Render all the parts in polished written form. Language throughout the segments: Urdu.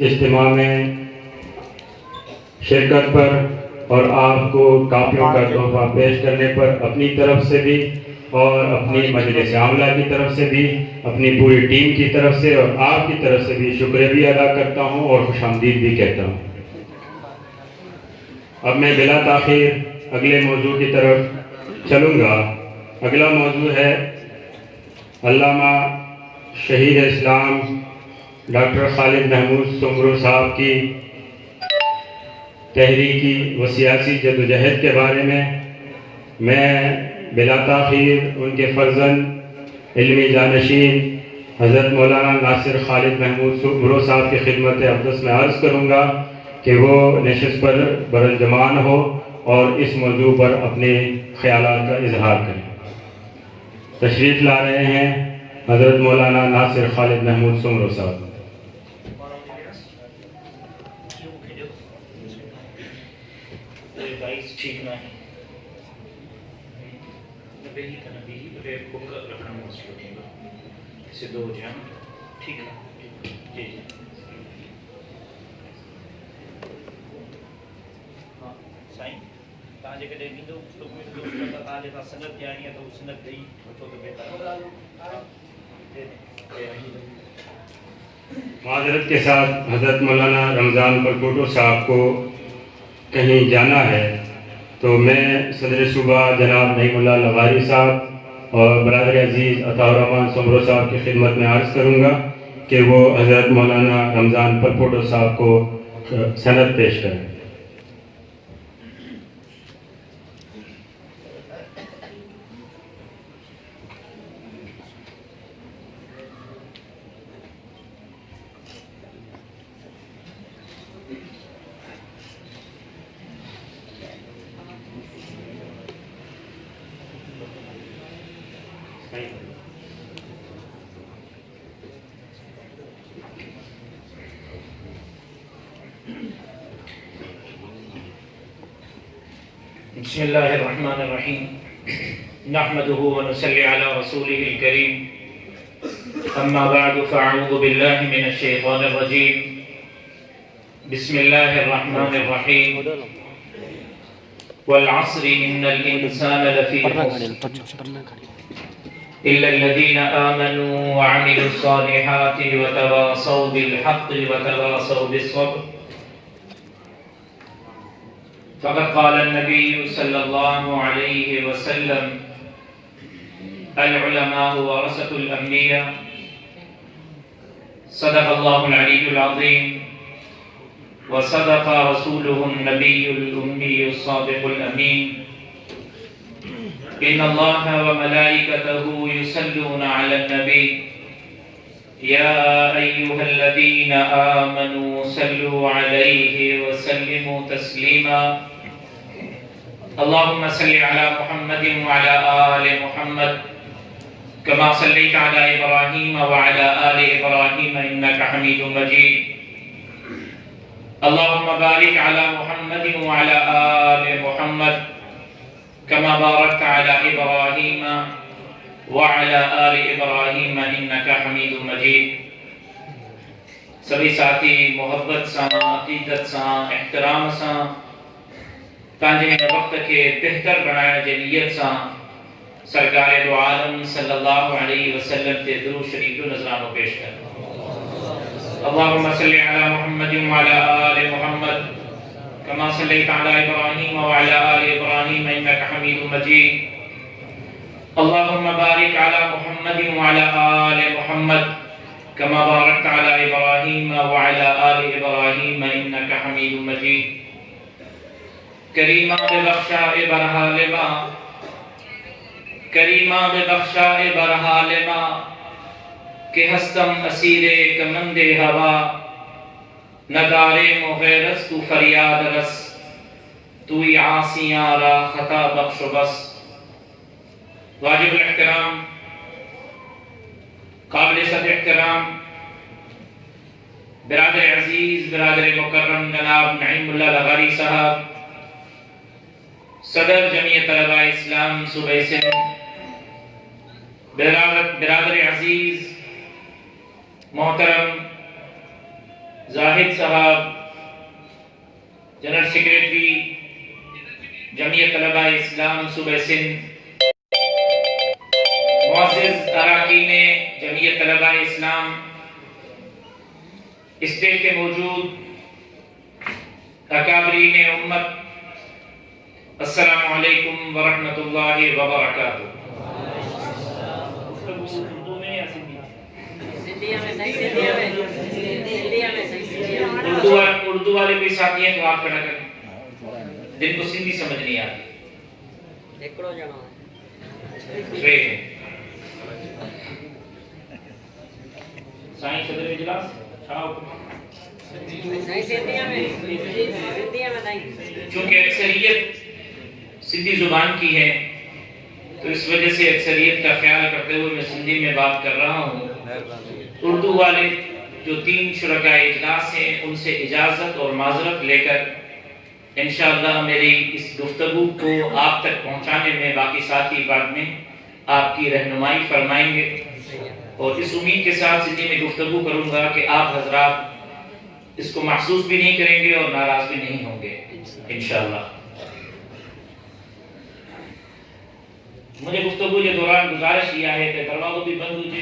اجتماع میں شرکت پر اور آپ کو کاپیوں کا تحفہ پیش کرنے پر اپنی طرف سے بھی اور اپنی مجلس عاملہ کی طرف سے بھی، اپنی پوری ٹیم کی طرف سے اور آپ کی طرف سے بھی شکریہ بھی ادا کرتا ہوں اور خوش آمدید بھی کہتا ہوں۔ اب میں بلا تاخیر اگلے موضوع کی طرف چلوں گا۔ اگلا موضوع ہے علامہ شہید اسلام ڈاکٹر خالد محمود سمرو صاحب کی تحریکی و سیاسی جدوجہد کے بارے میں۔ میں بلا تاخیر ان کے فرزند علمی جانشین حضرت مولانا ناصر خالد محمود سمرو صاحب کی خدمت اقدس میں عرض کروں گا کہ وہ نشست پر برانجمان ہو اور اس موضوع پر اپنے خیالات کا اظہار کریں۔ تشریف لا رہے ہیں حضرت مولانا ناصر خالد محمود سمرو صاحب۔ ٹھیک نہ ہے نبی کا نبی ہی بک رکھنا مسئلہ ہوگا اسے دو جہاں ٹھیک ہے جی جی ہاں سائیں تاں جے کدے ویندو تو تاں جے سنت جانی ہے تو سنت دئی تو بہتر معذرت کے ساتھ حضرت مولانا رمضان پرکوٹو صاحب کو کہیں جانا ہے، تو میں صدر صوبہ جناب نعیم اللہ لغاری صاحب اور برادر عزیز عطا الرحمن سمرو صاحب کی خدمت میں عرض کروں گا کہ وہ حضرت مولانا رمضان پرکوٹو صاحب کو سند پیش کریں۔ بسم اللہ الرحمن الرحیم نحمده ونصلی علی رسوله الکریم اما بعد فاعوذ باللہ من الشیطان الرجیم بسم اللہ الرحمن الرحیم والعصر ان الانسان لفی خسر الا الذین آمنوا وعملوا الصالحات وتواصوا بالحق وتواصوا بالصبر فقد قال النبي صلى الله عليه وسلم العلماء ورثة الأنبياء صدق الله العلي العظيم وصدق رسوله النبي الأمي الصادق الأمين إن الله وملائكته يصلون على النبي يا أيها الذين آمنوا صلوا عليه وسلموا تسليما اللهم صل على محمد وعلى آل محمد كما صليت على إبراهيم وعلى آل إبراهيم إنك حميد مجيد اللهم بارك على محمد وعلى آل محمد كما باركت على إبراهيم وعلى آل إبراهيم إنك حميد مجيد۔ سبھی ساتھی محبت سان، عقیدت سان، احترام سان تانجے وقت کے بہتر بنائے جے نیت سان سرکار دو عالم صلی اللہ علیہ وسلم تے درود شریف جو نذرانو پیش کر۔ اللهم صل على محمد وعلى آل محمد كما صليت على إبراهيم وعلى آل إبراهيم إنك حميد مجيد اللهم بارك على محمد وعلى آل محمد كما باركت على إبراهيم وعلى آل إبراهيم إنك حميد مجيد کریمہ ببخشاء برحال ما کریمہ ببخشاء برحال ما کہ ہستم اسیر کمند ہوا ندار مغیرس تو فریاد رس توی عاصیاں را خطا بخش بس۔ واجب الاحترام قابل صد احترام برادر عزیز برادر مکرم جناب نعیم اللہ لغاری صاحب صدر جمعیت طلباء اسلام صوبہ سندھ، برادر عزیز محترم زاہد صاحب، جنرل سیکریٹری جمعیت طلباء اسلام صوبہ سندھ، معزز اراکین جمعیت طلباء اسلام اسٹیٹ کے موجود اکابرین امت، السلام علیکم ورحمۃ اللہ وبرکاتہ۔ اردو والے کوئی ساتھی ہیں تو آپ کھڑا کریں، جن کو سندھی سمجھ نہیں آتی۔ سائیں صدر اجلاس چونکہ اکثریت سندھی زبان کی ہے تو اس وجہ سے اکثریت کا خیال کرتے ہوئے میں سندھی میں بات کر رہا ہوں۔ اردو والے جو 3 شرکاء اجلاس ہیں ان سے اجازت اور معذرت لے کر انشاءاللہ میری اس گفتگو کو آپ تک پہنچانے میں باقی ساتھی بعد میں آپ کی رہنمائی فرمائیں گے، اور اس امید کے ساتھ سندھی میں گفتگو کروں گا کہ آپ حضرات اس کو محسوس بھی نہیں کریں گے اور ناراض بھی نہیں ہوں گے انشاءاللہ۔ مجھے گفتگو کے دوران گزارش کیا ہے کہ دروازو بھی بند ہوجے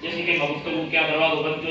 جیسے کہ میں گفتگو کیا دروازو بند جو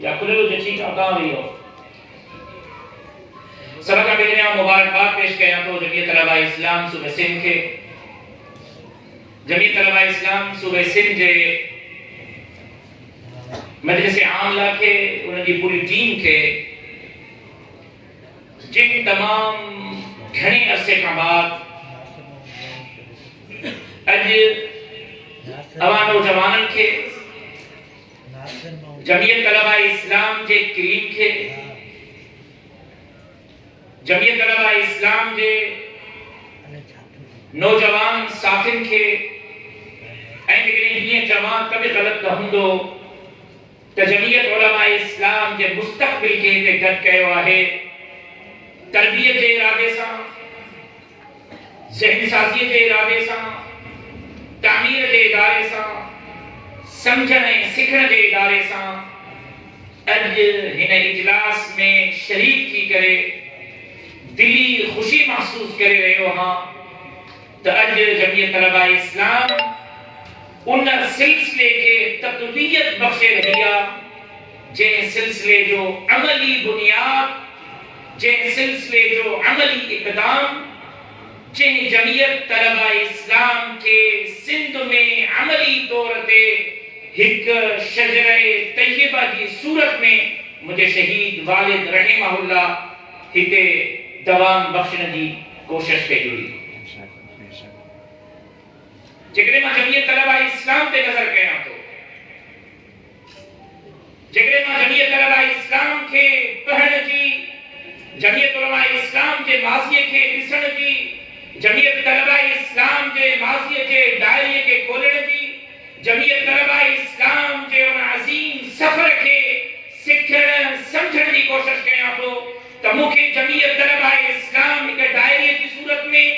یا کھلو جو ٹھیک آتا وئی ہو۔ سب کا بگڑیا مبارکباد پیش کیا تو جمعیت طلباء اسلام صوبہ سندھ کے، جمعیت طلباء اسلام صوبہ سندھ کے مجلس عاملہ کے انہوں کی پوری ٹیم کے، جن تمام گھنے عرصے کا بعد اج عوام و جوانن کے جمعیت طلباء اسلام کے کریم کے، جمعیت طلباء اسلام کے نوجوان ساتھن کے یہ جماعت کبھی غلط کہوں دو تو جمعیت علماء اسلام کے مستقبل کے گھٹ کہو ہے تربیت کے ارادے سے، ذہن سازی کے ارادے سے، تعمیر کے ادارے سے، سمجھنے سکھنے کے ادارے سے اج ہن اجلاس میں شریک تھی کرے دلی خوشی محسوس کرے رہے ہو ہاں تو اج جمعیت طلباء اسلام ان سلسلے کے تقویت بخشے رہیا جن سلسلے جو عملی بنیاد، جن سلسلے جو عملی اقدام، جن جمعیت طلباء اسلام کے سندھ میں عملی طور تے ایک شجرہ طیبہ کی صورت میں مجھے شہید والد رحمہ اللہ ہتے دوام بخشن کی کوشش پہ جڑی۔ جگرے ماں جمعیت طلباء اسلام تے نظر کیا تو جگرے ماں جمعیت طلباء اسلام کے پڑھن کی، جمعیت علماء اسلام کے ماضی کے ڈسن کی، جمعیت طلباء اسلام کے ماضی کے دائرے کے کھولنے کی، جمعیت طلباء اسلام کے ان عظیم سفر کے سکھن سمجھن کی کوشش کیا تو مکھے جمعیت طلباء اسلام کے دائرے کی صورت میں،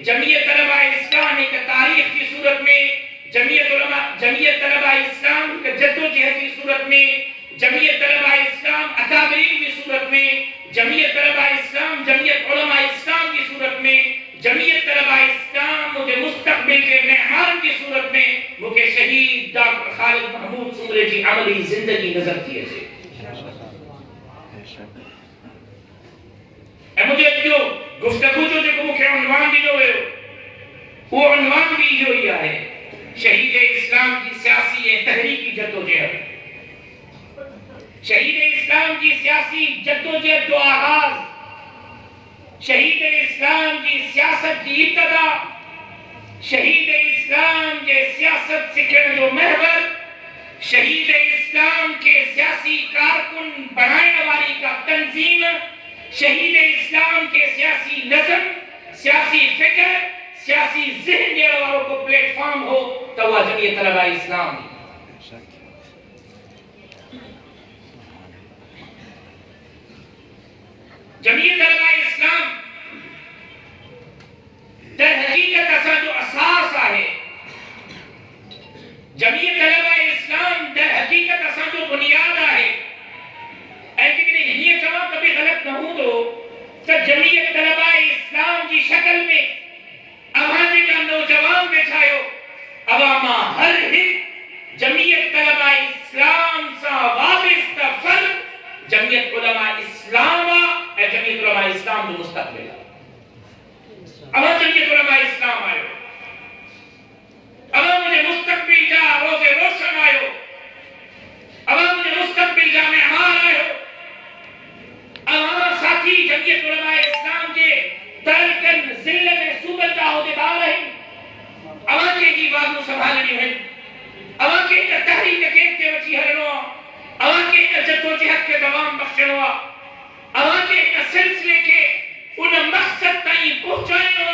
جمعیت طلباء اسلام ایک تاریخ کی صورت میں، جمعیت طلباء اسلام کے جدوجہد کی صورت میں، جمعیت طلباء اسلام اکابرین کی صورت میں، جمعیت طلباء اسلام جمعیت علماء اسلام کی صورت میں، جمعیت طلباء اسلام مجھے مستقبل کے معمار کی صورت میں مجھے شہید ڈاکٹر خالد محمود سمرے کی عملی زندگی نظر تھی ہے۔ مجھے جو گفتگو جو مکھے عنوان بھی جو ہے وہ عنوان بھی جو ہی ہے شہید اسلام کی سیاسی تحریکی جدوجہد، شہید اسلام کی سیاسی جدوجہد جو آغاز، شہید اسلام کی سیاست کی ابتدا، شہید اسلام کے سیاست سکھن جو محور، شہید اسلام کے سیاسی کارکن بنانے والی کا تنظیم، شہید اسلام کے سیاسی نظم، سیاسی فکر، سیاسی ذہن دینے والوں کو پلیٹ فارم ہو تو وہ جمعیت طلباء اسلام۔ جمعیت طلباء اسلام در حقیقت اسا جو اساس ہے، جمعیت طلباء اسلام در حقیقت اسا جو بنیاد جمعیت طلباء اسلام کی شکل میں امانے کا نوجوان بیٹھائیو عواما ہر ہک جمعیت طلباء اسلام سا وابستہ فرد جمعیت علماء اسلام اے جمعیت علماء اسلام جو مستقبل اما جمعیت علماء اسلام آئے اما مجھے مستقبل جا روز روشن آئے اما مجھے مستقبل جا معمار آئے اما ساتھی جمعیت علماء اسلام کے ترکن ذلت صوبت کا عہدیدار ہیں اما کے کی بات کو سنبھالنی ہے اما کے تحریک کیف کے وچی ہرنو اما کے جد و جہد کے دوام بخشنو اما کے سلسلے کے ان مقصد تائیں پہنچائنو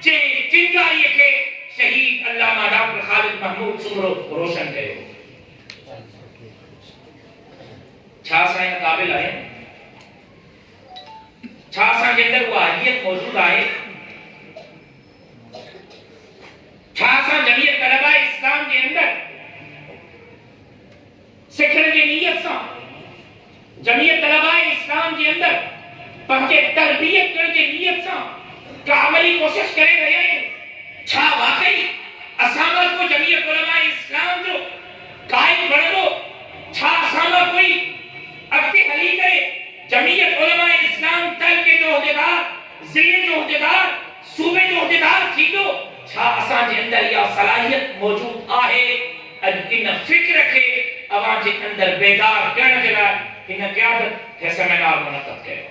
جے چنگاری کے شہید علامہ ڈاکٹر خالد محمود سمرو روشن کرے چھا سائیں قابل آئے چھا سائیں جندر وہ آہیت موجود آئے چھا سائیں جمعیت طلباء اسلام کے اندر سکھر کی نیت سا جمعیت طلباء اسلام کے اندر پہنچے تربیت کر کے نیت سا کا عملی کوشش کرے رہے ہیں چھا واقعی اسامت کو جمعیت علماء اسلام جو قائم بڑھ دو چھا اسامت کوئی اکتے حلی کرے جمعیت علماء اسلام تل کے جو عہدیدار ضلع جو عہدیدار صوبے جو عہدیدار تھی دو چھا اسان کے اندر یا صلاحیت موجود آئے ان فکر رکھے عوام کے اندر بیدار کرنا چلا ان قیادت ہے سیمینار منعقد کرے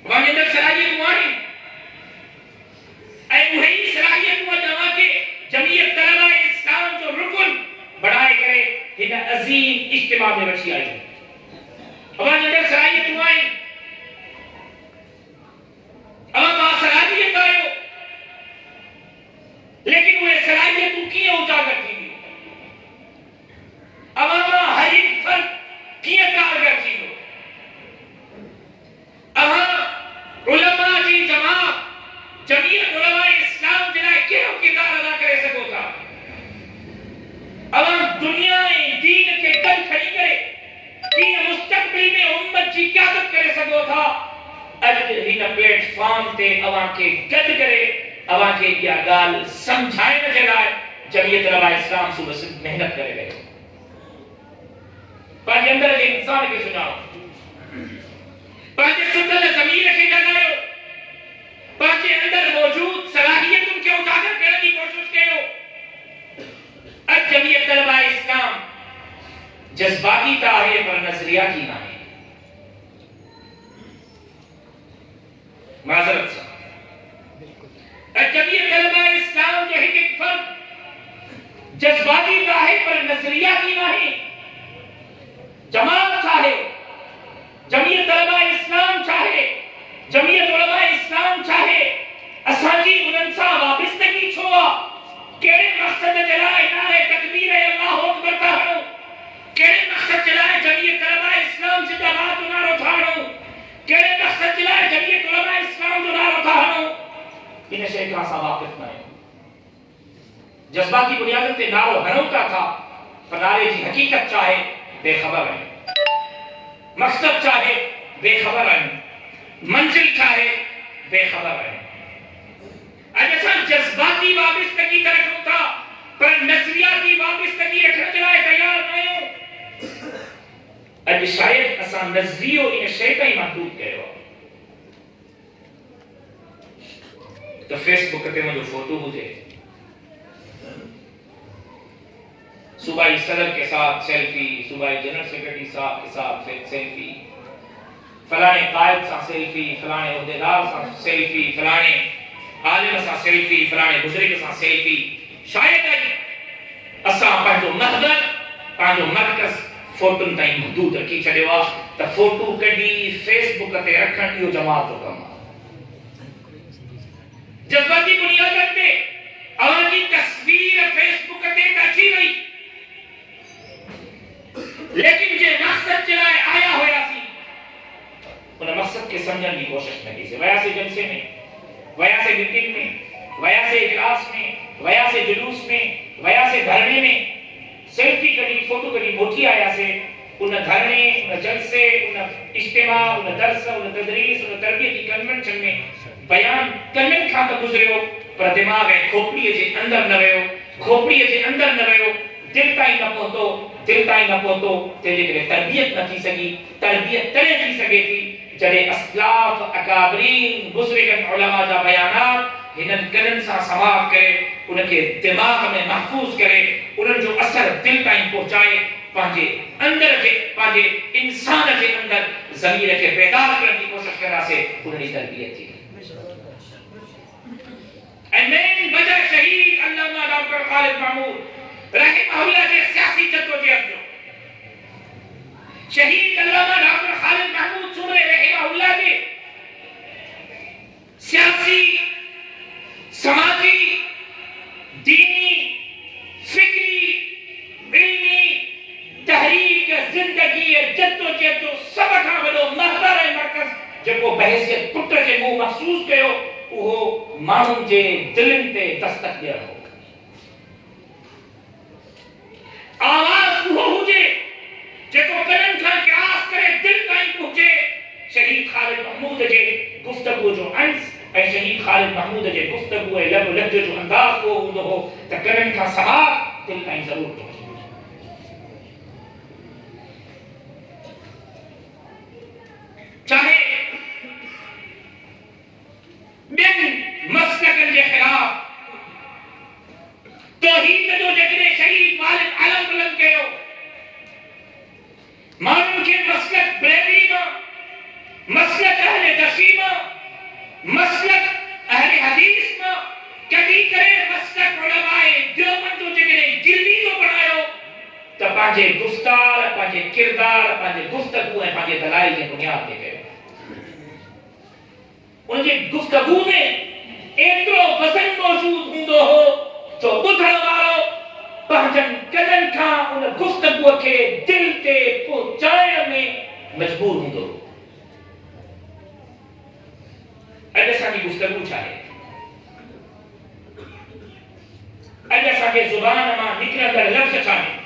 عوام کے اندر صلاحیت ہماری اے وہی صلاحیت ہوا جمع کے جمعیت طلباء اسلام جو رکن بڑھائے کرے ان عظیم اجتماع میں بچی آئی عوام کے اندر صلاحیت ہماری عوام کا صلاحیت آئے لیکن وہ صلاحیتوں کی اجاگر کی عوام ہر ایک فرد کی کارگر کی عوام علماء کی جماعت جمعیت علماء اسلام جنہیں کیوں کردار ادا کرے سکو تھا عوام دنیا دین کے گل کھڑی کرے کہ مستقبل میں امت کی قیادت کرے سکو تھا اج ہن پلیٹ فارم تے عوام کے گل کرے عوام کے یہ گال سمجھائے نہ جگائے جمعیت علماء اسلام صبح سے محنت کرے گئے پانچ اندر ایک انسان کے سناؤ پانچ ستل زمین رکھے جگائے پانچ اندر موجود صلاحیت ان کے اجاگر کرنے کی کوشش کرو اب جمعیت طلباء اسلام جذباتی تاہے پر نظریاتی نہ ہے معذرت سے اب جمعیت طلباء اسلام کے ایک فرد جذباتی تاہے پر نظریاتی نہ ہے جماعت چاہے جمعیت طلباء اسلام چاہے جمعیت علماء اسلام چاہے اساجی انسا وابستگی چھوا کیڑے مقصد جلائے نعرہ تکبیر اللہ اکبر کہو کیڑے مقصد جلائے جمعیت طلباء اسلام سے دعوات نعرہ اٹھاڑو کیڑے مقصد جلائے جمعیت علماء اسلام جو نعرہ اٹھاڑو انہیں شیخ کا سا واقف نہیں جذباتی بنیادوں تے نعرہ ہنو کا تھا پنارے جی حقیقت چاہے بے خبر ہے مقصد چاہے بے خبر ہے منزل چاہے بے خبر ہے ایسا جذباتی وابستگی رکھوں تھا پر نظریاتی وابستگی رکھنے چلائے تیار نہیں ہو اج شاید اسا نظریو ان شیطہ ہی محدود کہے ہو تو فیس بک تے مجھے فوٹو ہوتے صوبائی صدر کے ساتھ سیلفی صوبائی جنرل سیکرٹری صاحب کے ساتھ سیلفی فلانے قائد سا سیلفی فلانے عہدیدار سا سیلفی فلانے عالم سا سیلفی فلانے بزرگ سا سیلفی شاید اسا پانچو محضر پانچو مرکز فوٹن تائیں محدود رکھی چھڑے وا تا فوٹو کڈی فیس بک تے رکھن ایو جماعت ہو کم جذباتی بنیاد تے عوام کی تصویر فیس بک تے تاچی رہی لیکن جو مقصد چلائے آیا ہویا سی انہیں مقصد کے سمجھن کی کوشش نہ کی سے ویا سے جلسے میں ویا سے میٹنگ میں ویا سے اجلاس میں ویا سے جلوس میں ویا سے دھرنے میں سیلفی کری فوٹو کری موٹی آیا سے ان دھرنے، ان جلسے، ان اجتماع، ان درس، ان تدریس، ان تربیتی کنونشن میں بیان کرنے کھا تو گزرے ہو، پر دماغ ہے کھوپڑی کے اندر نہ رہو، کھوپڑی کے اندر نہ رہو، دل تائیں نہ پہنچو، دل تائیں نہ پہنچو، تیرے کے تربیت نہ تھی سکی، تربیت ترے تھی سکے تھی، جڑے اسلاف، اکابرین، بزرگن علماء جا بیانات ہنن کنن سا سماعت کرے، ان کے دماغ میں محفوظ کرے، انہن جو اثر دل تائیں پہنچائے، پانجے اندر کے پانجے انسان کے اندر ضمیر کے بیدار کرنے کی کوشش کرنا سے انہی تربیت تھی۔ امین وجہ شہید علامہ ڈاکٹر خالد محمود رحمہ اللہ کے سیاسی جدوجہد جو شہید علامہ ڈاکٹر خالد محمود سمرے رحمہ اللہ کے سیاسی، سماجی، دینی، فکری، علمی تحریک زندگی جدوجہد جو سب کھاں وڈو محور مرکز جب وہ بحثیت پٹر کے منہ محسوس کیو وہ مانن جے دلن تے دستک دے رہو آواز وہ ہوجے جکو کنن کھان کے آس کرے دل تائیں پہنچے شہید خالد محمود جے گفتگو جو انس اے شہید خالد محمود جے گفتگو اے لب لب جو انداز کو ہوندو ہو تا کنن کھان سباب دل تائیں ضرور پہنچے چاہے بین مسلکن کے خلاف توحید جو جگرے شہید والد علم بلند کہو مانن کے مسلک بریلی میں مسلک اہل دشی میں مسلک اہل حدیث میں کبھی کرے مسلک علماء دیوبند جو جگرے دلی کو بنایو تو پانچے گفتار، پانچے کردار، پانچے گفتگو ہیں پانچے دلائل کے بنیاد دے گئے ان کے گفتگو میں ایترو وزن موجود ہوندو ہو جو بدھن وارو پہنچن کنن کھان ان گفتگو کے دل تے پہنچائے میں مجبور ہوندو ہو اجھا ساں گفتگو چاہے اجھا ساں زبان ماں نکل کر لفظ چاہے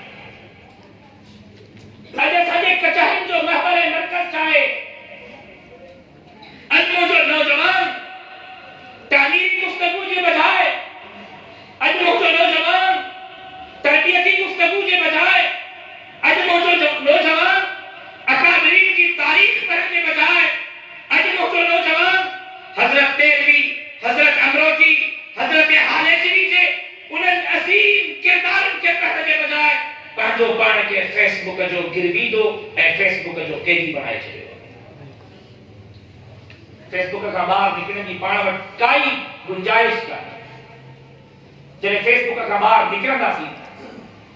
اجھا ساں کچہن جو محور مرکز چاہے اجمو جو نوجوان تعلیمی گفتگو کے بجائے اجمو جو نوجوان تربیتی گفتگو کے بجائے اجمو جو نوجوان اکابرین کی تاریخ پڑھنے کے بجائے اجمو جو نوجوان حضرت تیلوی، حضرت امروچی، حضرت حالچوی کے انہن عظیم کردارن کے پڑھنے کے بجائے پانچو پانے کے فیس بک جو گروی دو اے فیس بک جو قیدی بنائے چھے فیس بک کا باہر نکلنے کی پانا وقت کائی گنجائش کا جنہیں فیس بک کا باہر نکلنا سی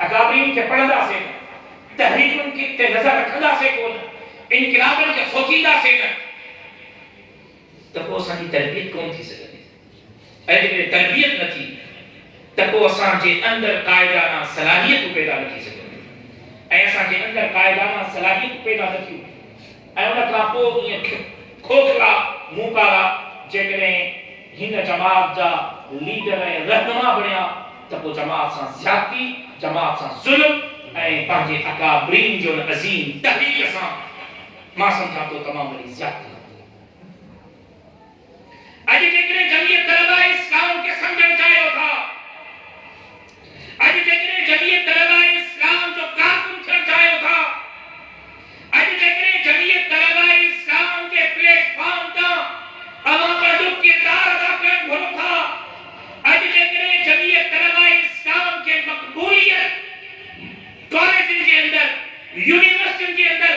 اکابرین کے پڑھنا سے تحریکن کی تے نظر رکھنا سے کون انقلابن کے سوچیدہ سے نہ تب وہ سانی تربیت کون تھی سکتے اے جب تربیت نہ تھی تب وہ سان کے اندر قائدانہ صلاحیت پیدا نہ تھی سکتے ایسا کے اندر قائدانہ صلاحیت پیدا نہ تھی اے انہا کافو کھوکھلا موکارا جگرے ہند جماعت جا لیڈر ہے رہنما بنیا تب وہ جماعت سان زیادتی جماعت سان ظلم اے پانجے اکابرین جو عظیم تحریک سان ماں سمجھا تو تمام بڑی زیادتی آج جگرے جمعیت طلبہ اسلام کے سمجھن چاہے ہوتا آج جگرے جمعیت طلبہ اسلام جو کارکن تھر چاہے ہوتا آج جگرے جمعیت طلبہ اسلام کے پلیٹ فارم تا عوام پر جو کردار ادا کرن بھرو تھا آج جگرے جمعیت طلبہ اسلام کے مقبولیت کالجن کے اندر یونیورسٹن کے اندر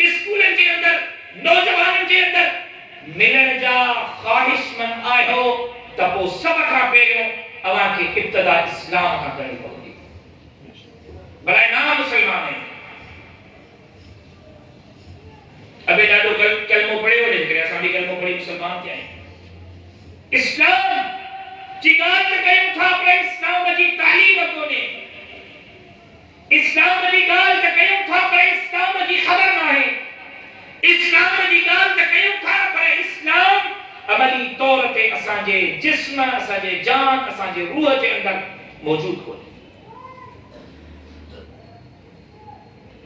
اسکولن کے اندر نوجوانن کے اندر ملن جا خواہش من آئے ہو تب وہ سب کھا پیرے ہو عوام کی ابتدا اسلام کا کرنی پڑی بلائے نام مسلمان ہیں ابھی ڈاڈو کلموں پڑے ہو لیکن ایسا بھی کلموں پڑے مسلمان کیا ہیں اسلام چگار میں کہیں تھا اپنے اسلام کی تعلیم اپنوں نے اسلام کی گال تکیم تھا اپنے اسلام کی خبر نہ ہے اسلام کی گال تکیم تھا اپنے اسلام عملی طور تے اسانجے جسم اسانجے جان اسانجے روح کے اندر موجود ہو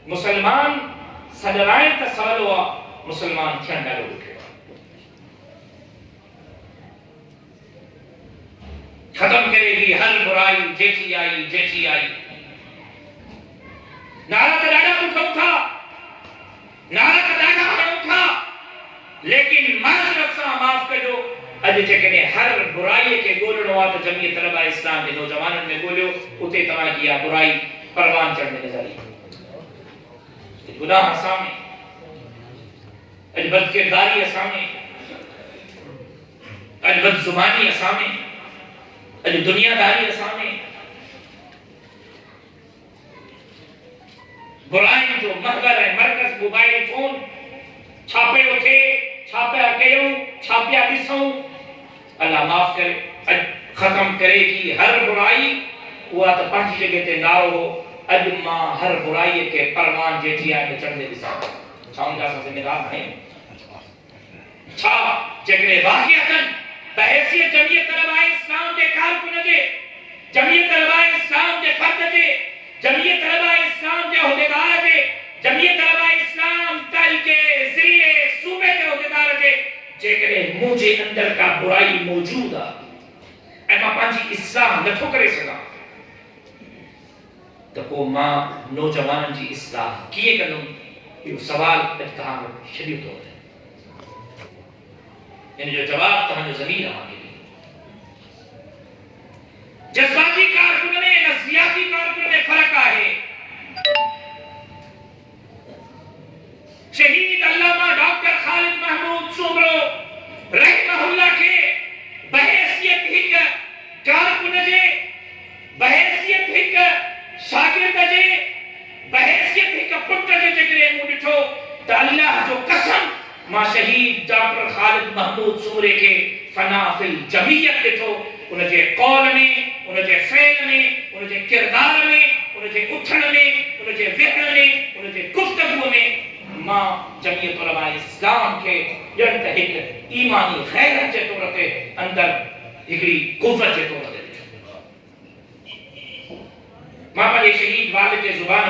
مسلمان صدرائن تا سوال ہوا مسلمان تھین ڈالو اٹھے ختم کرے گی ہر برائی جیٹھی آئی نعرہ تا ڈاڑا اٹھاؤ تھا نعرہ تا ڈاڑا اٹھاؤ تھا لیکن معذرت سا معاف کرو اج جکنے ہر برائی کے گولن ہوا تو جمعیت طلبہ اسلام کے نوجوانوں میں گولو اتے تمہاں کیا برائی پروان چڑھنے نظری گناہ سامنے اج بد کرداری سامنے اج بد زبانی سامنے اج دنیا داری سامنے برائیں جو محور ہے مرکز موبائل فون چھاپے اٹھے چھاپیا کیوں چھاپیا دسوں اللہ معاف کرے اج ختم کرے گی ہر برائی ہوا تو پانچ جگہ تے نارو ہو اج ماں ہر برائی کے پروان جیٹھی آئے چڑھ دے دسا چھاؤں جا سکتے نگاہ نہیں چھا جگہ واقعاتاً بحیثیت جمعیت طلبہ اسلام کے کارکن کے جمعیت طلبہ اسلام کے فرد کے جمعیت طلبہ اسلام کے عہدیدار کے جمعیت طلبہ اسلام تل کے ضلع صوبے کے عہدیدار کے جیکرے مجھے اندر کا برائی موجود ہے ایما پانچی اصلاح نہ ٹھوکرے سکا تو کو ماں نوجوانن جی اصلاح کیے کنوں یہ سوال اتحام شدید ہو ہے یعنی جو جواب تمہیں زمین آگے جذباتی کارکن میں نظریاتی کارکن میں فرق ہے شہید علامہ ڈاکٹر خالد محمود سومرو رحمہ اللہ کے بحیثیت ہک کارکن جے بحیثیت ہک شاگرد جے بحیثیت ہک پٹ جے جگرے مو ڈٹھو تو اللہ جو قسم ماں شہید ڈاکٹر خالد محمود سومرے کے فنا فی الجمعیت ڈٹھو ان کے قول میں ان کے فعل میں ان کے کردار میں ان کے اٹھن میں ان کے وحن میں ان کے گفتگو میں ماں جمعیت علماء اسلام کے جنت ایک ایمانی غیرت کے طور پہ اندر ایکڑی قوت کے طور پہ ماں پر شہید والد کے زبان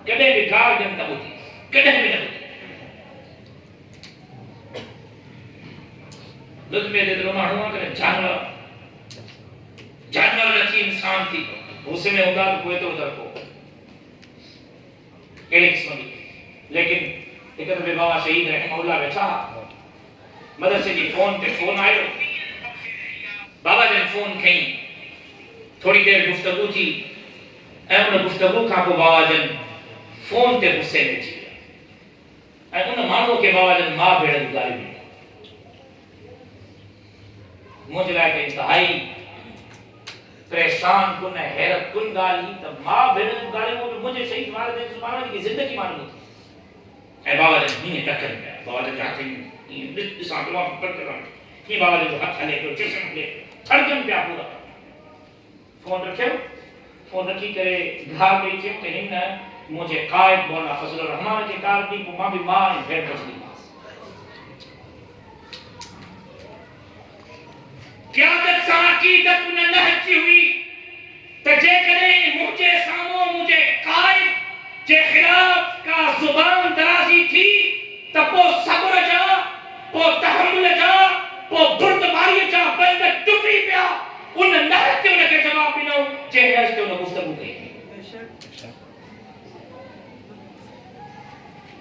کدے بھی گال دن نہ ہوتی کدے بھی نہ ہوتی لطف میں دے دلو مانوں کہ جانور رچی انسان تھی اسے میں ہوگا تو کوئی تو ادھر کو ایک قسم کی لیکن ایک دفعہ بابا شہید رحمہ اللہ بیٹھا مدرسے کی فون پہ فون آئے بابا جن فون کہیں تھوڑی دیر گفتگو تھی ان گفتگو کھا کو بابا جن فون تے غصے میں تھی ان مانو کہ بابا جن ماں بیڑن گاری میں مجھے لائے انتہائی پریشان کن حیرت کن گالی تب ماں بیڑن گاری میں مجھے شہید والد سبحانہ کی زندگی معلوم تھی اے بابا جن ہی ٹکر گیا بابا جن چاہتے ہیں اس آنکلوں پر کر رہا ہے یہ بابا جن جو ہاتھ لے کر چشم لے تھڑکن پہ پورا فون رکھے فون رکھی کرے گھا گئی چھے کہ ہم نے مجھے قائد مولانا فضل الرحمن کے کار دی کو ماں بھی ماں بھیڑ بچلی قیادت سا عقیدت انہیں نہچی ہوئی تجھے کرے مجھے سامو مجھے قائد جے خلاف کا زبان درازی تھی تب وہ صبر جا وہ تحمل جا وہ بردباری جا بندت ٹوٹی پیا انہیں نہچی انہیں کے جواب بھی نہ جے نہچتے انہیں گفتگو کہیں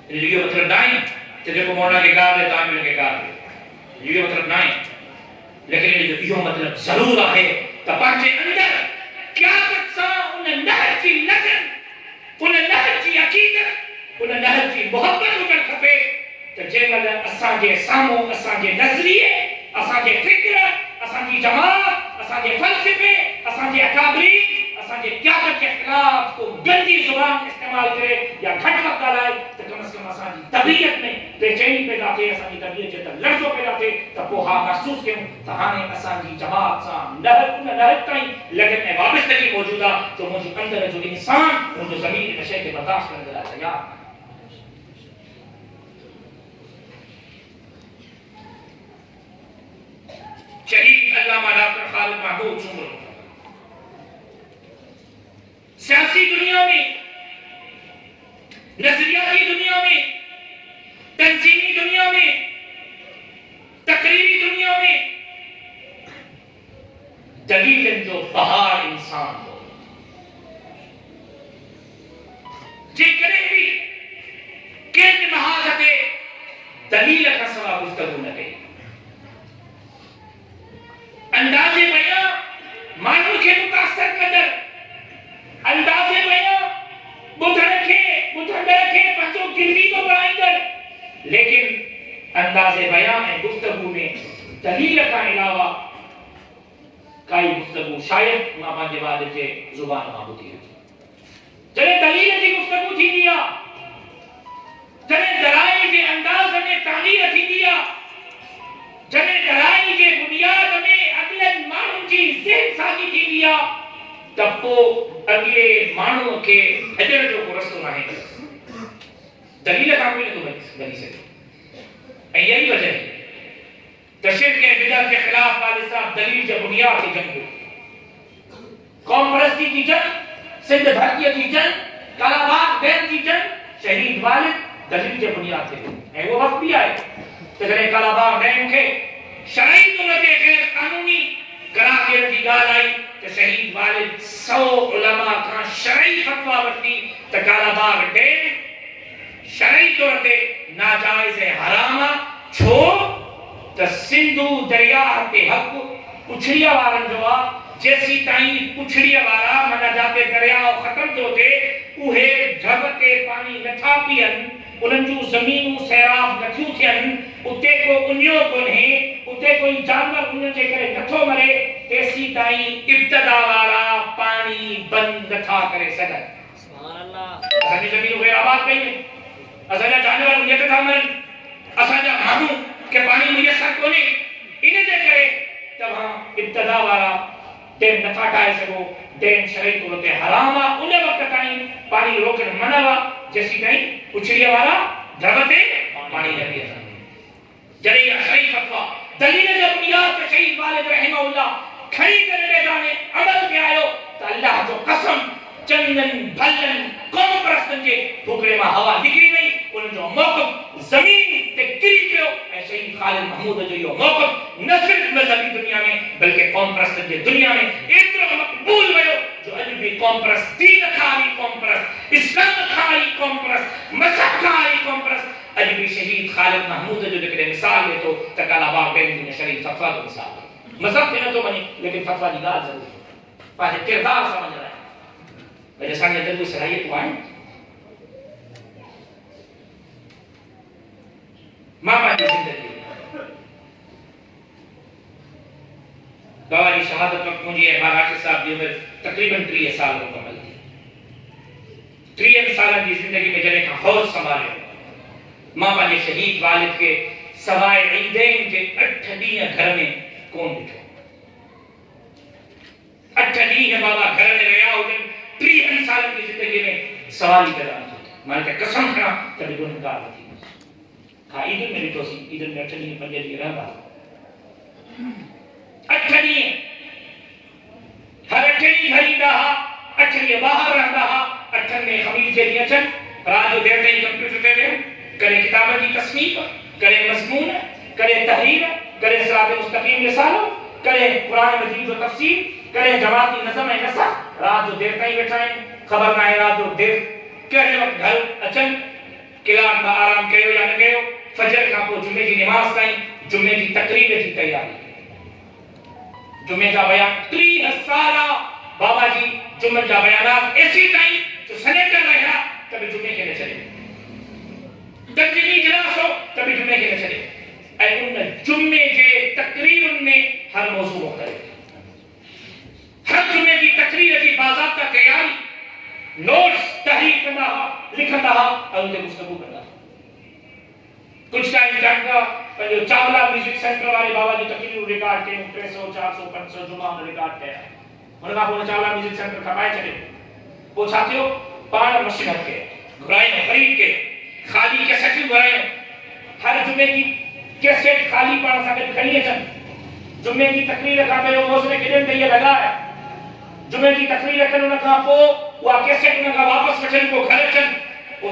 یہ مطلب نہیں تجھے کو موڑنا کے کار دے تعمیر کے کار دے یہ مطلب نہیں لیکن یہ مطلب ضرور ہے تپانچے اندر قیادت سا انہیں نہچی لگن انہیں نہچی عقیدت انہیں نہچی محبت اگر کھپے تو جے مل اساں جے سامو اساں جے نظریے اساں جے فکر اساں جی جماعت اساں جے فلسفے اساں جے اکابرین اساں جے قیادت کے خلاف کو گندی زبان استعمال کرے یا گھٹ وقت لائے تو کم از کم اساں جی طبیعت میں بے چینی پیدا تھے اساں جی طبیعت کے اندر لرزو پیدا تھے تب وہ ہاں محسوس کیوں تہانے اساں جی جماعت سا نہت کہیں لیکن میں وابستگی موجودہ تو مجھے اندر جو انسان مجھے زمین نشے کے برداشت کرنے دلا تیار شہید علامہ ڈاکٹر خالد محمود سومرو سیاسی دنیا میں دنیا میں، تنظیمی دنیا میں، تقریری دنیا میں دلیل جو بہار انسان ہو جے کرے بھی کن محاذت دلیل کا سوا گفتگو نہ کہی انداز بیان مانو کے متاثر قدر انداز بیان بدھ رکھے پنجو گروی کو بڑھائیں گر لیکن انداز بیان ہے گفتگو میں دلیل کا علاوہ کئی گفتگو شاید ماما جواد کے زبان معبودی ہے جنہیں دلیل کی گفتگو تھی دیا جنہیں دلائل کے انداز میں تعمیر تھی دیا جنہیں دلائل کے بنیاد میں اگلے مانو کی ذہن سازی تھی دیا تب وہ اگلے مانو کے حجر جو کو رسو نہ ہے دلیل کا کوئی نہیں بنی سکے یہی وجہ ہے تشرک کے بدعت کے خلاف والد صاحب دلیل کے بنیاد کی جنگ ہوئی قوم پرستی کی جنگ سندھ بھرتیہ کی جنگ کالا باغ ڈیم کی جنگ شہید والد دلیل کے بنیاد سے ہوئی وہ وقت بھی آئے تجرے کالا باغ ڈیم کے شرعی دولت غیر قانونی قرار دیر کی گال آئی کہ شہید والد 100 علماء کا شرعی فتوہ ورتی تو کالا باغ ڈیم شرعی دولت ناجائز حرامہ چھوڑ تو سندھو دریا کے حق پچھڑیا وارن جو جیسی تائیں پچھڑیا وارا منا جاتے دریا ختم جو تھے اوہے ڈھب کے پانی نتھا پین انہن جو زمینوں سیراب نتھیوں تھین اتے کو انیوں کو نہیں اتے کوئی جانور انہن جے کرے نتھو مرے تیسی تائیں ابتدا وارا پانی بند نتھا کرے سکن سبحان اللہ اساں زمینوں غیر آباد کہیں میں اساں جانور انہیں نتھا مرن اساں جا مانو کہ پانی میسر کونے انہیں جے کرے تب ہاں ابتدا وارا ڈیم نتھا ٹائے سکو ڈیم شرعی طورتے حرام انہیں وقت تائیں پانی روکن منوا جیسی تائیں پچھڑیا وارا دھربتے پانی لگی ہے جرے شرعی فتوہ دلیل جب بنیاد پہ شہید والد رحمہ اللہ کھڑی کرنے لے جانے عمل کے آئے تو اللہ جو قسم چندن بھلن قوم پرستن کے بھوکڑے میں ہوا نکلی نہیں ان جو موقف زمین تے گری پیو اے شہید خالد محمود جو یہ موقف نہ صرف مذہبی دنیا میں بلکہ قوم پرستن کے دنیا میں اتنا مقبول ہوئے جو اج بھی قوم پرست دین کھائی قوم پرست اسلام کھائی قوم پرست مذہب کھائی قوم پرست اج بھی شہید خالد محمود جو ذکر مثال ہے تو تکالا باغ بین شریف فتوہ کی مثال مذہب کے نہ تو بنی لیکن فتوہ کی گال ضرور ہے پاہے کردار سمجھ رہا ہے میرے سامنے اندر کوئی صلاحیت ہوا ہے ماں باپ کی زندگی گواری شہادت وقت مجھے راشد صاحب کی عمر تقریباً 30 سال مکمل تھی 30 سال کی زندگی میں جلے کا حوض سنبھالے ماں باپ شہید والد کے سوائے عیدین کے 8 دن گھر میں کون بٹھو 8 دن بابا گھر میں رہا ہو دن 30 سال کی زندگی میں سوال ہی پیدا نہیں ہوتا میں نے قسم کھڑا کبھی گنہگار نہیں کہا عیدن میں بھی تو سی عیدن میں 8 دن 5 دن رہا 8 دن ہر 8 دن بھری رہا 8 دن باہر رہا 8 میں خمیز جے دیا چل رات جو دیر نہیں کمپیوٹر دے رہے کرے کتابیں کی تصنیف کرے مضمون کرے تحریر کرے صراط مستقیم رسالہ کرے قرآن مجید و تفسیر کرے جماعتی نظم نسخ رات جو دیر تائیں بیٹھائیں خبر نہ ہے رات جو دیر کہنے وقت گھر اچن کلاک میں آرام کہو یا نہ کہو فجر کا پو جمعے کی نماز تائیں جمعے کی تقریر کی تیاری جمعے کا بیان 30 سالہ بابا جی جمعے کا بیانات ایسی تائیں جو سنیٹر رہا کبھی جمعے کے نہ چلے تقریبی اجلاس ہو کبھی جمعے کے نہ چلے اے ان جمعے کے تقریر میں ہر موضوع مختلف ہر جمعے کی تقریر کی باضابطہ تیاری نوٹس تحریر کرنا لکھنا اور ان سے گفتگو کرنا کچھ ٹائم جانگا جو چاولہ میوزک سینٹر والے بابا جی تقریر ریکارڈ کے 300 400 500 جمعہ میں ریکارڈ کیا ہے انہوں نے کہا چاولہ میوزک سینٹر کھپائے چلے وہ چاہتے ہو پان مشین ہٹ کے گھرائیں خرید کے خالی کیسٹ گھرائیں ہر جمعے کی کیسٹ خالی پڑھ سکے کھڑی ہے چند جمعے کی تقریر کا پہ وہ موزنے کے دن یہ لگا ہے جمعے کی تقریر کرنے کا پو وہ کیسٹ نے کا واپس وچن کو گھر چن وہ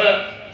2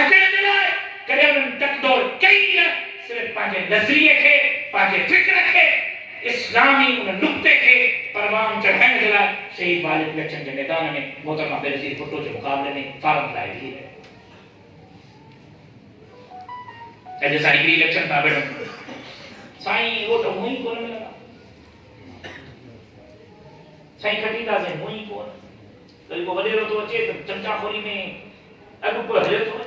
تھکڑ دلائے کرے انہوں تک دور کئی صرف پانچے نظریے کے پانچے فکر کے اسلامی انہوں نکتے کے پروان چڑھائیں دلائے شہید والد الیکشن کے میدان میں محترمہ بینظیر بھٹو کے مقابلے میں فارم لائے دی ہے. ایسے ساری گری الیکشن تھا بیٹھا سائیں وہ تو ہوئی کون میں لگا سائیں کھٹی دا سے ہوئی کون کبھی کو وڈیرو تو اچے تو چمچا خوری میں اگو کو ہلے تو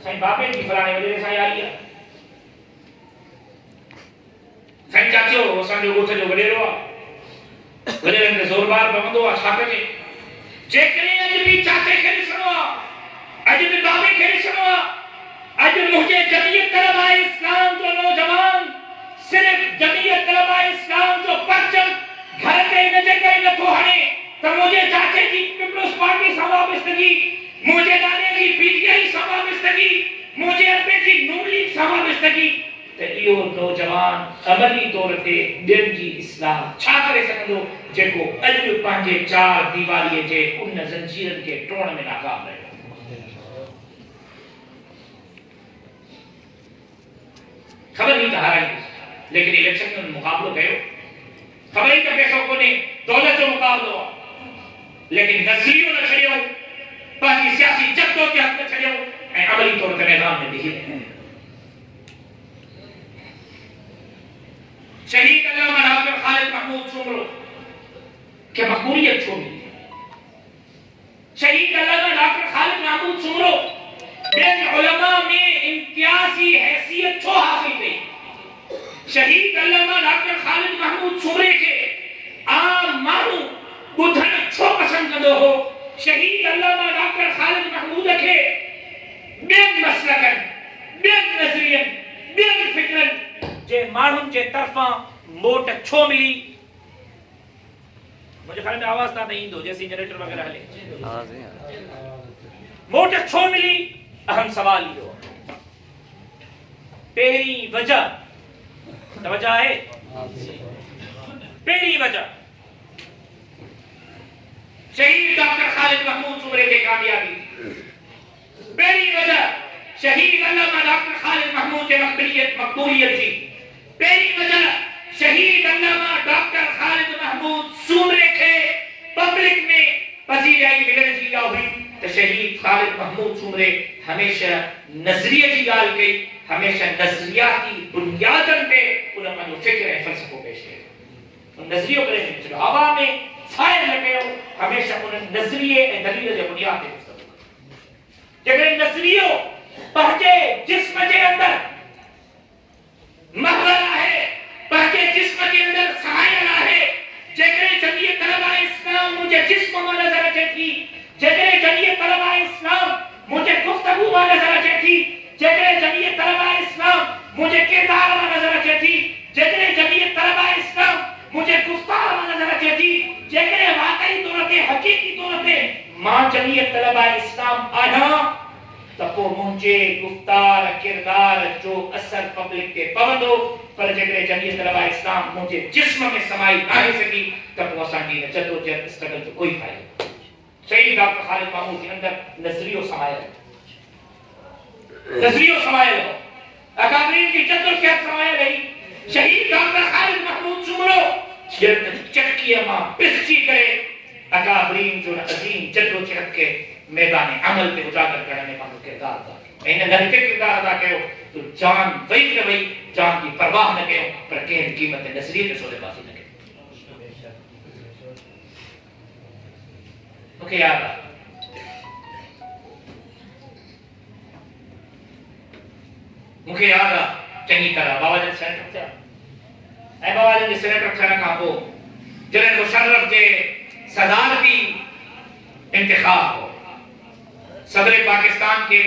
سائیں باپے کی فلانے وڈیرے سائیں آئی ہے سائیں چاچو اساں جو گوٹھے جو وڈیرو وڈیرے نے زور بار بمندو چھا کجے جیکرے اج بھی چاچے کھڑی سنوا اج بھی باپے کھڑی سنوا اج مجھے جمعیت طلبہ اسلام جو نوجوان صرف جمعیت طلبہ اسلام جو پرچم گھر کے نجے کے نتو ہنے تو مجھے چاچے کی پیپلز پارٹی سوابستگی مجھے دانے کی پی ٹی آئی سوابستگی مجھے ابے کی نون لیگ سوابستگی تو یہ نوجوان عملی طور تے دل کی اصلاح چھا کرے سکندو جے کو اج پانچے چار دیواریے جے ان زنجیرن کے ٹوڑ میں ناکام رہے خبر نہیں کہا رہی لیکن الیکشن میں مقابلہ گئے خبر ہی کہ پیسوں کو نے دولت جو مقابلہ ہوا لیکن نظریوں نہ چھڑے ہو باقی سیاسی جدوں کے حق میں چھڑے ہو عملی طور پر میدان میں دیکھے شہید علامہ ڈاکٹر خالد محمود سومرو کہ مقبولیت چھوڑی شہید علامہ ڈاکٹر خالد محمود سومرو بین علماء میں امتیازی حیثیت چھو حاصل گئی شہید علامہ ڈاکٹر خالد محمود سومرے کے عام مانو بدھن چھو پسند کندو ہو شہید علامہ ڈاکٹر خالد محمود کے بین مسلکن بین نظرین بین فکرن جے مانون جے طرفاں موٹ چھو ملی مجھے خیال میں آواز نہ نہیں دو جیسے جنریٹر وغیرہ لے موٹ چھو ملی اہم سوال یہ ہو پہلی وجہ توجہ ہے پہلی وجہ شہید ڈاکٹر خالد محمود سومرے کے کامیابی پہلی وجہ شہید علامہ ڈاکٹر خالد محمود کے مقبولیت تھی پہلی وجہ شہید علامہ ڈاکٹر خالد محمود سومرے کے پبلک میں پذیرائی ملن جی ہوئی تو شہید خالد محمود سومرے ہمیشہ نظریے کی گال گئی ہمیشہ نظریاتی بنیادن پہ علماء نے فکر ہے فلسفوں پیش ہے ان نظریوں کرے ہیں چلو ہوا میں فائر لگے ہو ہمیشہ ان نظریے دلیل جو بنیاد ہے جگر نظریوں پہنچے جسم کے اندر محرہ ہے پہنچے جسم کے اندر سائنہ ہے جگر جمعیت طلبہ اسلام مجھے جسم میں نظر رکھے تھی جگر جمعیت طلبہ اسلام مجھے گفتگو میں نظر رکھے تھی جگر جمعیت طلبہ اسلام مجھے کردار میں نظر رکھے تھی جگر جمعیت طلبہ اسلام مجھے گفتار میں نظر رکھے تھی جگر واقعی طور پہ حقیقی طور پہ ماں جمعیت طلبہ اسلام آیا تپو مجھے گفتار کردار جو اثر پبلک کے پوندو پر جگر جمعیت طلبہ اسلام مجھے جسم میں سمائی نہ سکی تپو اساں کی جدو جہد اسٹرگل تو کوئی فائدہ شہید ڈاکٹر خالد محمود کے اندر نظریوں سمایا نظریوں سمایا ہو اکابرین کی جدوجہد سمایا رہی شہید ڈاکٹر خالد محمود سومرو چکی ماں پسچی کرے اکابرین جو عظیم جدوجہد کے میدان عمل پہ اجاگر کرنے کا کردار ادا کیا انہیں نہ فکر کردار ادا کیا تو جان وہی کہ وہی جان کی پرواہ نہ کیا پر کہیں قیمت نظریے پہ سودے بازی نہ کیا مجھے یاد آ مجھے یاد آ چنگی طرح بابا جن سینٹر تھا اے بابا جن سینٹر تھا نہ کھو جنہیں مشرف کے صدارتی انتخاب ہو صدر پاکستان کے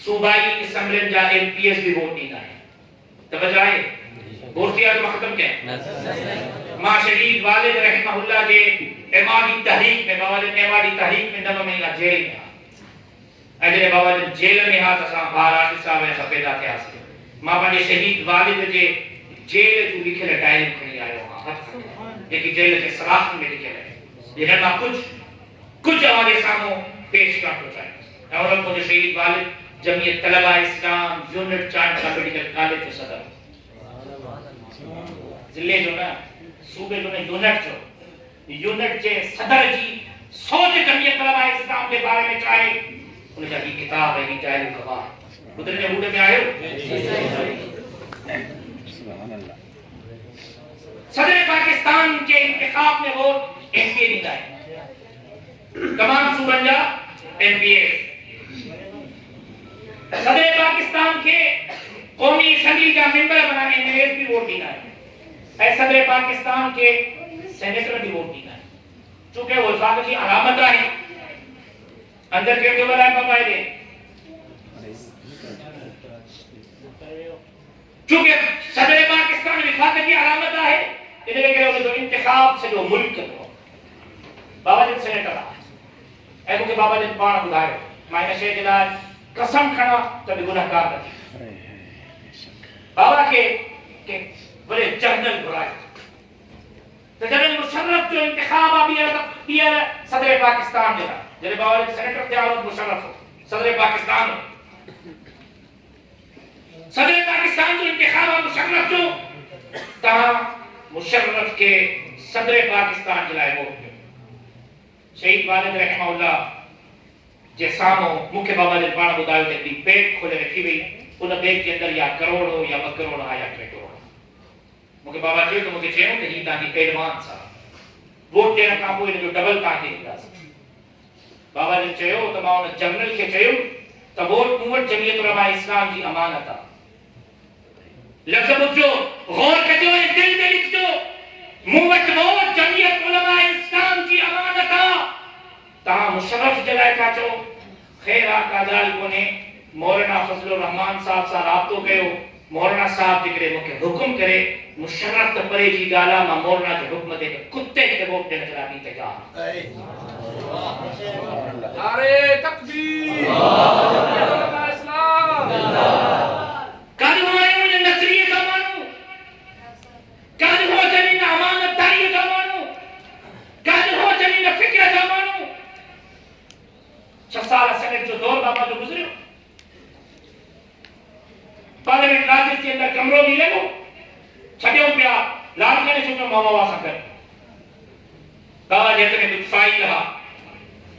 صوبائی اسمبلی جا ایم پی ایس بھی ووٹ نہیں آئے توجہ ہے ووٹ کیا تو ختم کیا ماں شہید والد رحمہ اللہ کے امامی تحریک میں بابا جن امامی تحریک میں 9 مہینہ جیل میں اجلے بابا جن جیل میں ہاتھ اساں بارا حصہ میں خپیدہ تھے آسکے ماں پانچے شہید والد جے جیل جو لکھے لے ڈائل کھنی آئے وہاں لیکن جیل کے سراخ میں لکھے لے لیکن ماں کچھ ہمارے ساموں پیش کر ہو جائے اور مجھے شہید والد جمعیت طلبہ اسلام یونٹ چانڈ کا میڈیکل کالج جو صدر ضلع جو نا صوبے جو نا یونٹ جے صدر جی سوچ جمعیت طلبہ اسلام کے بارے میں چاہے انہیں جا یہ کتاب ہے ہدایت القواعد گزرنے بوڑھے میں آئے صدر پاکستان کے انتخاب میں وہ ایم پی اے نہیں لائے تمام صوبہ جا ایم پی اے صدر پاکستان کے قومی اسمبلی کا ممبر بنانے میں ایک بھی ووٹ نہیں لائے اے صدر پاکستان کے سینیٹر بھی ووٹ نہیں لائے چونکہ وہ وفاق کی علامت رہی اندر کے جو بلائے پاپائے دے چونکہ صدر پاکستان وفاق کی علامت ہے انہیں کہ وہ انتخاب سے جو ملک کرو بابا جن سینیٹر رہا اے کہ بابا جن پانا بدھائے مائنہ شہد علاج قسم کھنا تب گناہ کار کرتی بابا کے بڑے جنرل برائے تو جنرل مشرف جو انتخاب آبی ہے صدر پاکستان جنا جنرل بابا جن سینیٹر تیارت مشرف ہو صدر پاکستان ہو صدر پاکستان جو انتخاب مشرف جو تاہاں مشرف کے صدر پاکستان جلائے وہ شہید والد رحمہ اللہ جیسامو مکہ بابا جن پانا بدایو تے بھی پیٹ کھولے رکھی بھی انہا بیگ کے اندر یا کروڑ ہو یا بکروڑ ہو یا 3 کروڑ مکہ بابا چاہیے تو مکہ چاہیے کہ ہی تاکی پیلوان سا ووٹ دینا کام ہوئے جو ڈبل تاکی نہیں سا بابا جن چاہیے تو ماں جنرل کے چاہیے تو ووٹ موٹ جمعیت علماء اسلام جی امانتا لفظ جو غور کجو ہے دل دے لکھ جو موت ووٹ جمعیت علماء اسلام جی امانتا تاہاں مشرف جلائے کاچو خیر آقا دال کو نے مولانا فضل الرحمن صاحب سا رابطوں گئے ہو مولانا صاحب جکرے مکہ حکم کرے مشرف تپرے جی گالا ما مولانا جو حکم دے کتے کے ووٹ دینے چلا بھی تجا نعرے تکبیر علماء اسلام کاجو ہمارے مجھے نصریہ کا مانو کاجو ہو جنین امانت داری کا مانو کاجو ہو جنین فکر کا مانو 6 سال سینٹ جو دور بابا جو گزرے ہو پارلیمنٹ راجس کے اندر کمروں بھی لے گو چھڑیوں پیا لارکنے چھوٹا ماما واسا کر بابا جیتے میں دکھائی رہا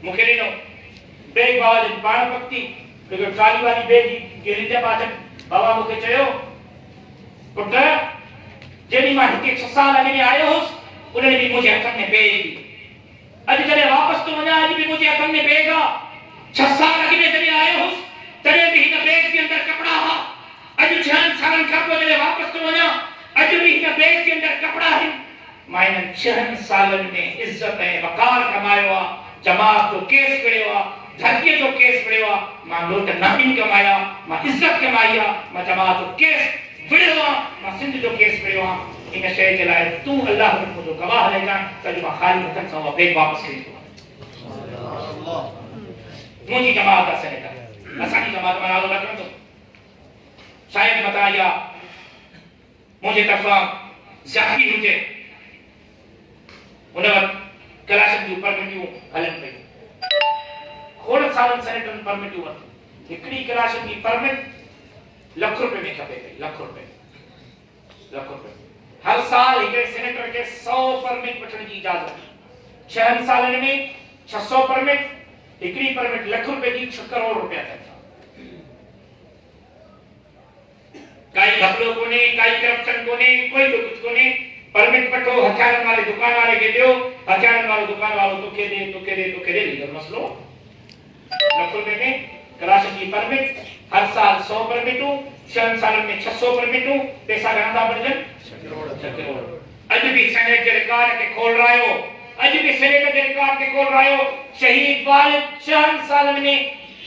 مکرینو بیگ بابا جن پانا پکتی لیکن ٹرالی والی بیگی گیلی دے پاچک بابا مکے چاہے ہو پٹھا جنہی ماں ہکی 6 سال آگے میں آئے ہو انہوں نے بھی مجھے حکم نے بیگ دی اج جنہیں واپس تو مجھے آج بھی مجھے حکم نے بیگا 6 سال آگے میں جنہیں آئے ہو ترے بھی ہی بیگ کے اندر کپڑا ہا اج 6 سال کھاپو جنہیں واپس تو مجھے اج بھی ہی بیگ کے اندر کپڑا ہے مائنن 6 سالن میں عزت ہے وقار کمائے ہوا جماعت جو کیس کرے ہوا دھرکے جو کیس کرے ہوا ماں لوٹ نامین کمایا ماں عزت کمایا ماں جماعت جو کیس بڑے ہوا ماں سندھ جو کیس کرے ہوا انہیں شہر چلائے تو اللہ کو جو گواہ لے جائیں تجربہ خالی مطلب سوا بیگ واپس کرے ہوا مجھے جماعت کا سنیٹر اسانی جماعت میں آدھو لکھنے تو شاید بتایا مجھے طرفہ زیادی مجھے انہیں کلاشن جو پرمیٹیو ہلن پہ کھوڑ سالن سینیٹر پرمیٹیو ہوتی ہکڑی کلاشن کی پرمیٹ ₹1,00,000 میں کھپے گئی ₹1,00,000 ہر سال ہکڑے سینیٹر کے 100 پرمیٹ پٹھنے کی اجازت 6 سالن میں 600 پرمیٹ ہکڑی پرمیٹ ₹1,00,000 کی 6 کروڑ روپیہ تک کائی گھپلوں کو نے کائی کرپشن کو نے کوئی جو کچھ کو نے پرمیٹ پٹھو ہتھیارن والے دکان والے کے دیو ہتھیارن والے دکان والوں تو کے دے لیدر مسئلو ₹1,00,000 میں کراشن کی پرمیٹ ہر سال 100 پرمیٹو 6 سالن میں 600 پرمیٹو پیسہ گھندا بڑھ جن 6 کروڑ اج بھی سینیٹ کے ریکارڈ کے کھول رہے ہو اج بھی سینیٹ کے ریکارڈ کے کھول رہے ہو شہید والد 6 سالن میں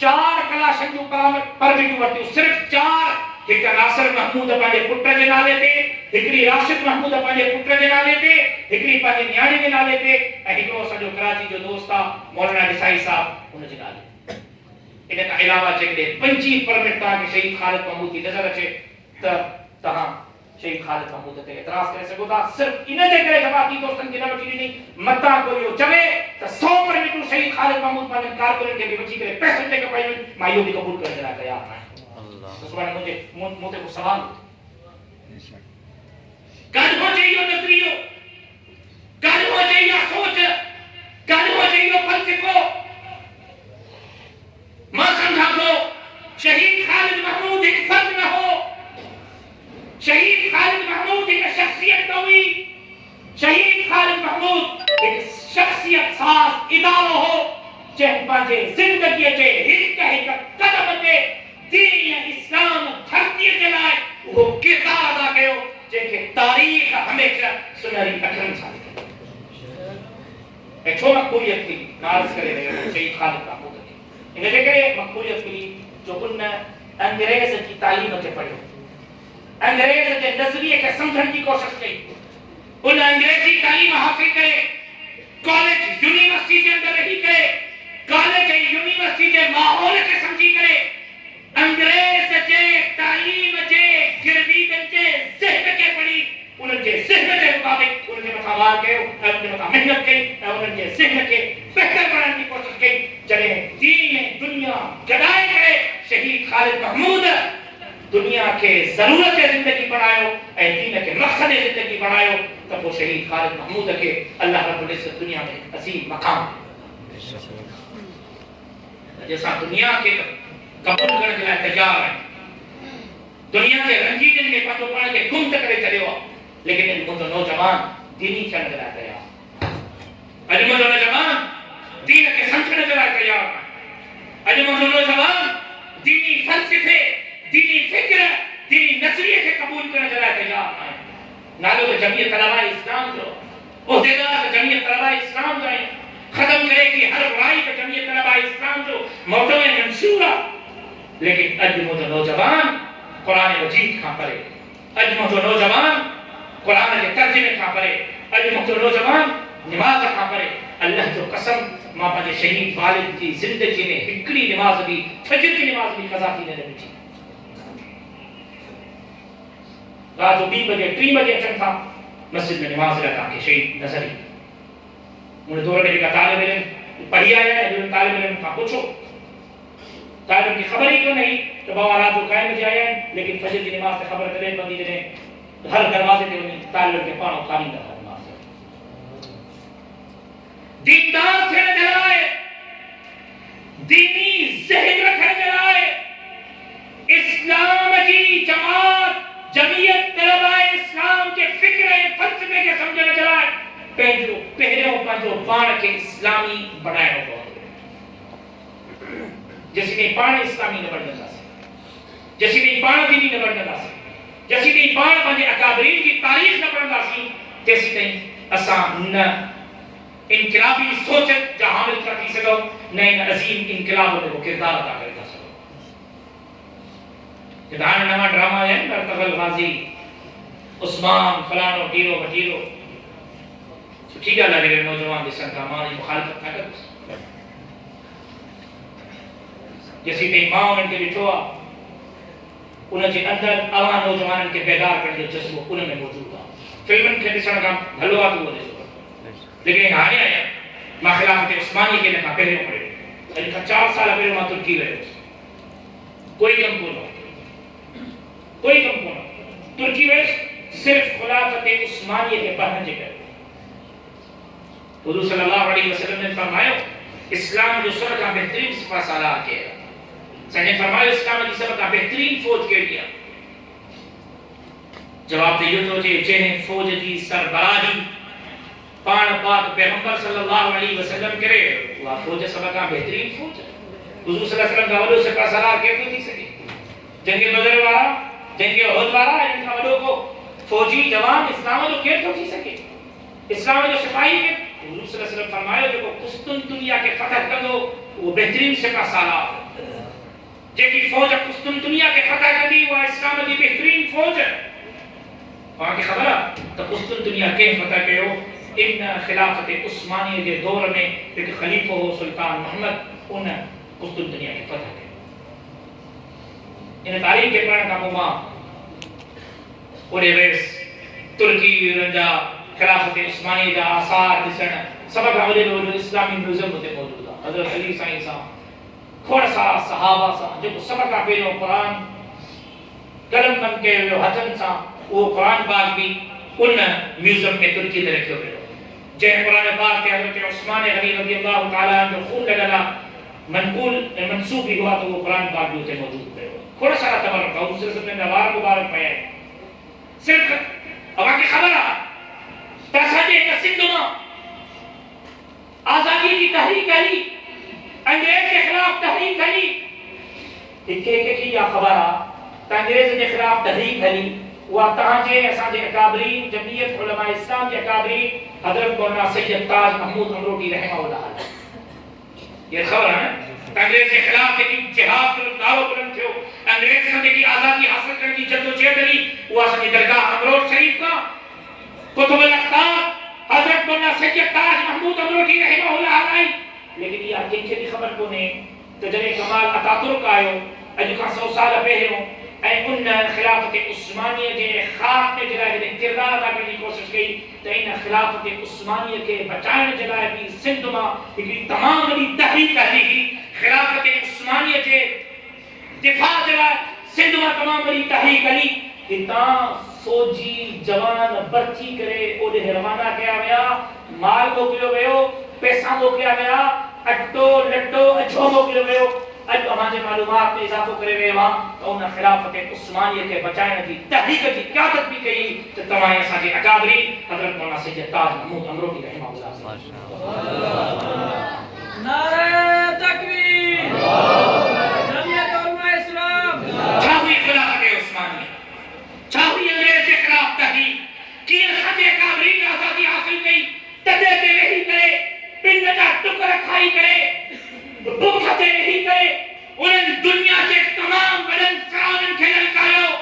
4 کلاشن جو پرمیٹو ورتی صرف 4 ایک ناصر محمود پانجے پٹر کے نالے تے ہکڑی راشد محمود پانجے پٹر کے نالے تے ہکڑی پانجے نیانے کے نالے تے ہکڑو سجو کراچی جو دوستا مولانا ڈسائی صاحب ان کے نالے ان کا علاوہ چکے 25 پرمٹ تا کہ شہید خالد محمود کی نظر اچے تہاں شہید خالد محمود تے اعتراض کرے سکو تا صرف انہیں دے کرے جماعتی دوستن کی نہ بچی نہیں متا کوئی ہو چوے تو 100% شہید خالد محمود پر کارکن کے بھی بچی کرے پیسے دے کے پائی مایو بھی قبول کر دینا تیار ہے اللہ سبحان مجھے موتے کو سوال کل ہو چاہیے نظریو کل ہو چاہیے سوچ کل ہو چاہیے فلسفو ماں سمجھا کو شہید خالد محمود ایک فرد نہ ہو شہید خالد محمود ایک شخصیت ہوئی شہید خالد محمود ایک شخصیت ساز ادارہ ہو چاہے پانچے زندگی چے ایک قدم تے دین اسلام دھرتی جلائے وہ کردار ادا کیو جن کے تاریخ ہمیشہ سنہری اکرم ثابت ہے ایک چھو مقبولیت کی نارض کرے رہے شہید خالد محمود انہیں دیکھے مقبولیت کی جو ان انگریز کی تعلیم کے پڑھے انگریز کے نظریے کے سمجھن کی کوشش کی ان انگریزی تعلیم حاصل کرے کالج یونیورسٹی کے اندر رہی کرے کالج یونیورسٹی کے ماحول کے سمجھی کرے انگریز کے تعلیم کے گرویدن کے ذہن کے پڑھی انہوں کے ذہن کے مطابق انہوں کے مطابق کے انہوں کے مطابق محنت کی انہوں کے ذہن کے بہتر بنانے کی کوشش کی چلے دین دنیا گدائے کرے شہید خالد محمود دنیا کے ضرورت زندگی بنائیو اے دین کے مقصد زندگی بنائیو تب وہ شہید خالد محمود کے اللہ رب العزت دنیا میں عظیم مقام جیسا دنیا کے قبول کرنے کے لئے تیار ہیں دنیا کے رنجیدن میں پتو پانے کے گم تکرے چلے ہوا لیکن ان مدد نوجوان دینی چلنے کے لئے تیار ان مدد نوجوان دین کے سمجھنے کے لئے تیار ہیں ان مدد نوجوان دینی فلسفے دینی فکر دینی نظریے کے قبول کرنے کے لئے تیار ہیں نالو تو جمعیت طلباء اسلام جو عہدیدار جمعیت طلباء اسلام جو ہیں ختم کرے کہ ہر برائی کا جمعیت طلباء اسلام جو موضوع منشورہ لیکن اج موجود نوجوان قرآن مجید کھا پڑے اج موجود نوجوان قرآن کے ترجمے کھا پڑے اج موجود نوجوان نماز کھا پڑے اللہ جو قسم ماں پانے شہید والد کی زندگی میں ہکڑی نماز بھی فجر کی نماز بھی قضا کی نہیں بچی رات 2 بجے 3 بجے اچھا تھا مسجد میں نماز رکھا کہ شہید نظری انہیں دور میں دیکھا طالب علم پڑھی آیا ہے جو طالب علم کا پوچھو طالب کی خبر ہی کیوں نہیں تو بابا رات کو قائم بجے آیا ہے لیکن فجر کی نماز سے خبر کرے بندی جنہیں ہر دروازے تھے انہیں طالب کے پانوں خالی نہ نماز سے دیندار سے جلائے دینی ذہن رکھنے جلائے اسلام کی جماعت جمعیت طلباء اسلام کے فکر فلسفے کے سمجھنے جلائے پہلے پانچوں پان کے اسلامی بنائے ہو جیسی نہیں پان اسلامی نہ بڑھنے سے جیسی نہیں پان دینی نہ بڑھنے سے جیسی نہیں پان بندے اکابرین کی تاریخ نہ بڑھنے سے تیسی نہیں اساں نہ انقلابی سوچت جہاں میں کرتی سکو نہ عظیم انقلاب ہونے کو کردار ادا کرتا سکو جدان نما ڈرامہ ہے مرتغل غازی عثمان فلانو ڈیرو بٹیرو ٹھیک ہے اللہ کے نوجوان جسن کا ہماری مخالفت نہ کرو جیسی تے ماں ان کے بچوا انہیں کے اندر عوام نوجوان کے بیدار کرنے کے جذبہ انہیں میں موجود تھا فلمن کے دسن کا بھلوا تو بولے لیکن آنے آیا ماں خلافت عثمانی کے لکھا پہلے پڑے یعنی 4 سال پہلے ماں ترکی رہے کوئی کم کونو کوئی کم کونو ترکی ویس صرف خلافت عثمانی کے پڑھن جگہ حضور صلی اللہ علیہ وسلم نے فرمایا اسلام جو سب کا بہترین سپہ سالار کیا سنے فرمایا اسلام کی سب کا بہترین فوج کے لیا جواب دیو تو چہنے فوج کی سربراہی پان پاک پیغمبر صلی اللہ علیہ وسلم کرے وہ فوج سب کا بہترین فوج ہے حضور صلی اللہ علیہ وسلم کا وڈو سپہ سالار کہتے نہیں سکے جنگ بدر والا جنگ احد والا ان کا وڈو کو فوجی جوان اسلام جو کہتے نہیں سکے اسلام جو سپاہی کے حضور صلی اللہ علیہ وسلم فرمایا جو قسطنطنیہ کے فتح کردو وہ بہترین سپہ سالار جے کی فوج قسطنطنیہ کے فتح کردی وہ اسلام کی بہترین فوج ہے وہاں کی خبر ہے تو قسطنطنیہ کے فتح کیو ان خلافت عثمانی کے دور میں ایک خلیفہ ہو سلطان محمد ان قسطنطنیہ کے فتح کیو ان تاریخ کے پڑھنے کا موما اوڑے ویس ترکی رنجا خلافت عثمانی جا آثار دسن سبق عملی لوگ اسلامی میوزیم ہوتے موجود ہے حضرت علی سائیں سا کھوڑ سا صحابہ سا جو سبق پہلو قرآن قلم بن کے ہتھن سا وہ قرآن پاک بھی ان میوزیم میں ترکی میں رکھے ہوئے جے قرآن پاک کے حضرت عثمان غنی رضی اللہ تعالیٰ جو خون لگنا منقول منسوب بھی ہوا تو وہ قرآن پاک بھی ہوتے موجود ہے تھوڑا سارا تبرک ہے اس سلسلے میں نوار مبارک پہ ہے صرف اب آگے خبر آ تساجے کا سندھما آزادی کی تحریک علی انگریز کے خلاف تحریک علی ایک کی یا خبر آ انگریز کے خلاف تحریک علی وہ تاجے اساجے اکابرین جمعیت علماء اسلام کے اکابرین حضرت مولانا سید تاج محمود امروٹی رحمہ اللہ یہ خبر ہے انگریز کے خلاف ایک جہاد پر دعوی بلند تھو انگریز سے کی آزادی حاصل کرنے کی جدوجہد علی وہ اساجے درگاہ امروٹ شریف کا کتب الاقطاب حضرت مولانا سید تاج محمود امروٹی رحمہ اللہ علیہ لیکن یہ کن کی خبر کو نے تو جنے کمال اتاترک آیو اج کا 100 سال پہلے اے ان خلافت عثمانیہ کے خاک میں جلائے کردار ادا کرنے کی کوشش کی تو ان خلافت عثمانیہ کے بچائن جلائے بھی سندھ میں ایک تمام بڑی تحریک کی خلافت عثمانیہ کے دفاع جلائے سندھ میں تمام بڑی تحریک علی اتنا فوجی جوان برچی کرے اوڑے روانہ کیا گیا مال موکلو گیو پیسہ موکلیا گیا اٹو لٹو اچھو موکلو گیو اج ہمارے معلومات میں اضافہ کرے ہوئے وہاں تو انہاں خلافت عثمانیہ کے بچائنے کی تحریک کی قیادت بھی کہی تو تمام ساجے اکابری حضرت مولانا سید تاج محمود امروٹی رحمہ اللہ نعرہ تکبیر جمعیت علماء اسلام چھاوی خلافت عثمانیہ چھاوی انگریز کے خلاف تحریک کی ساجے اکابری نے آزادی حاصل کی تدے کے نہیں کرے پنڈ کا ٹکڑا کھائی کرے بکھتے نہیں کرے انہیں دنیا کے تمام بلند سرانن کے للکارو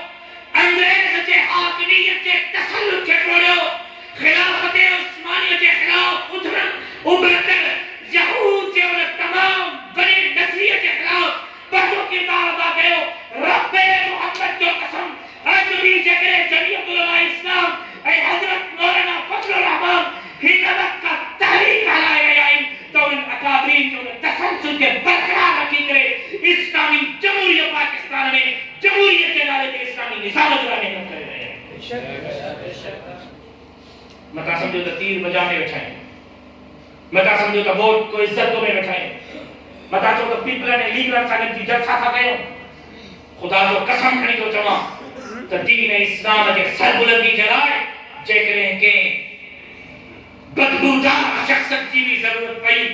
انگریز کے حاکمیت کے تسلط کے توڑو خلافت عثمانیہ کے خلاف ابھرتر یہود کے اور تمام بڑے نسلیت کے خلاف بڑھو کردار ادا کرو رب محمد جو قسم اے دنیا جگرے جمعیت علماء اسلام اے حضرت مولانا فضل الرحمان حکمت کا تحریک آلائے گیا تو ان اکابرین جو تسلسل کے برقرار رکھی کرے اسلامی جمہوریہ پاکستان میں جمہوریت کے نعرے کے اسلامی نظام اجرا محنت کر رہے ہیں متا سمجھو تو تیر بجانے بیٹھائیں متا سمجھو تو ووٹ کو عزتوں میں بیٹھائیں متا سمجھو تو پیپلن نے لیگلن سانن کی جلسہ تھا گئے خدا جو قسم کھڑی تو چما تو دین اسلام کے سر بلندی جلائے جے کریں کہ بدبودار شخص کی بھی ضرورت پئی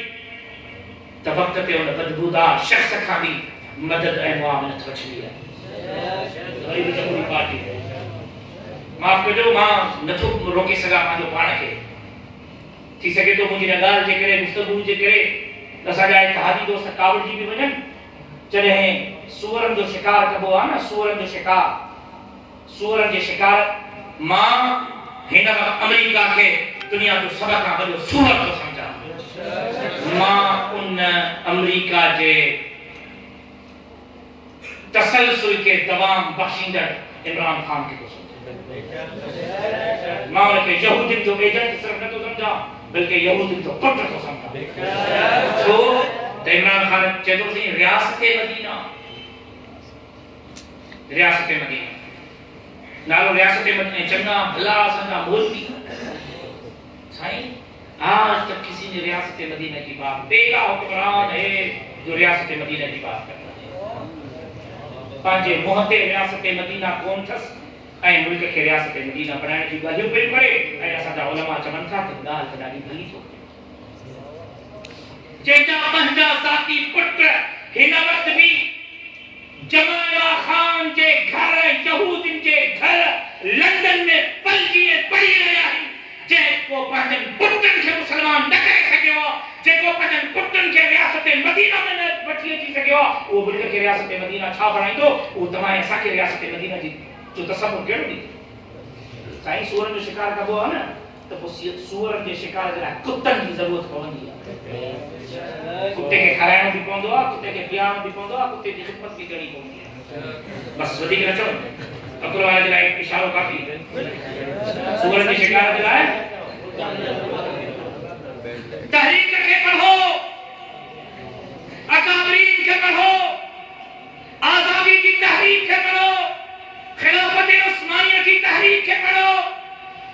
تو وقت پہ انہیں بدبودار شخص کا بھی مدد اے معاونت وچ لیا غریب جمہوری پارٹی معاف کجو ماں نتھو روکی سگا پانجو پاڑ کے تھی سکے تو مجھے نگال جے کرے گفتگو جے کرے دسا جائے اتحادی دوست کابل جی بھی وجن چلے ہیں سورن جو شکار کبو آنا سورن جو شکار ماں ہینا امریکہ کے دنیا کو سبق کا بڑو سورت کو سمجھا ماں ان امریکہ جے تسلسل کے دوام بخشندر عمران خان کے کو سمجھا ماں انہیں کہ یہودین جو ایجنٹ صرف نہ تو سمجھا بلکہ یہودین جو پٹر کو سمجھا تو عمران خان چیتو سی ریاست مدینہ نالو ریاست مدینہ چنگا بھلا سنگا مولوی سائیں آج تک کسی نے ریاست مدینہ کی بات پہلا حکمران ہے جو ریاست مدینہ کی بات کرتا ہے پانچے محتے ریاست مدینہ کون تھس اے ملک کے ریاست مدینہ بنانے کی گالیوں پہ پڑے اے اساں علماء چمن تھا کہ گال کڈالی بھلی تو جیجا پنجا ذاتی پٹر ہن وقت بھی جمال خان کے گھر یہودین کے گھر لندن میں پلکیے پڑی رہا ہے جے کو پنجن پٹن کے مسلمان نہ کہہ سکے ہو جے کو پنجن پٹن کے ریاست مدینہ میں نہ بٹھیے تھی سکے ہو وہ بلکہ کے ریاست مدینہ چھا بنائی تو وہ تمہیں ایسا کہ ریاست مدینہ جی جو تصور کیوں دی سائیں سورن جو شکار کا وہ ہے نا تو سورن کے شکار جرا کتن کی ضرورت پوندی ہے کتے کے کھرائن بھی پوندو کتے کے پیان بھی پوندو کتے کی خدمت بھی کرنی پوندی ہے بس ودی کے نہ چلو اکرو والے جرا ایک اشارہ کافی ہے سورج کی شکایت دلائے تحریک کے پڑھو، اکابرین کے پڑھو، آزادی کی تحریک کے پڑھو، خلافت عثمانیہ کی تحریک کے پڑھو،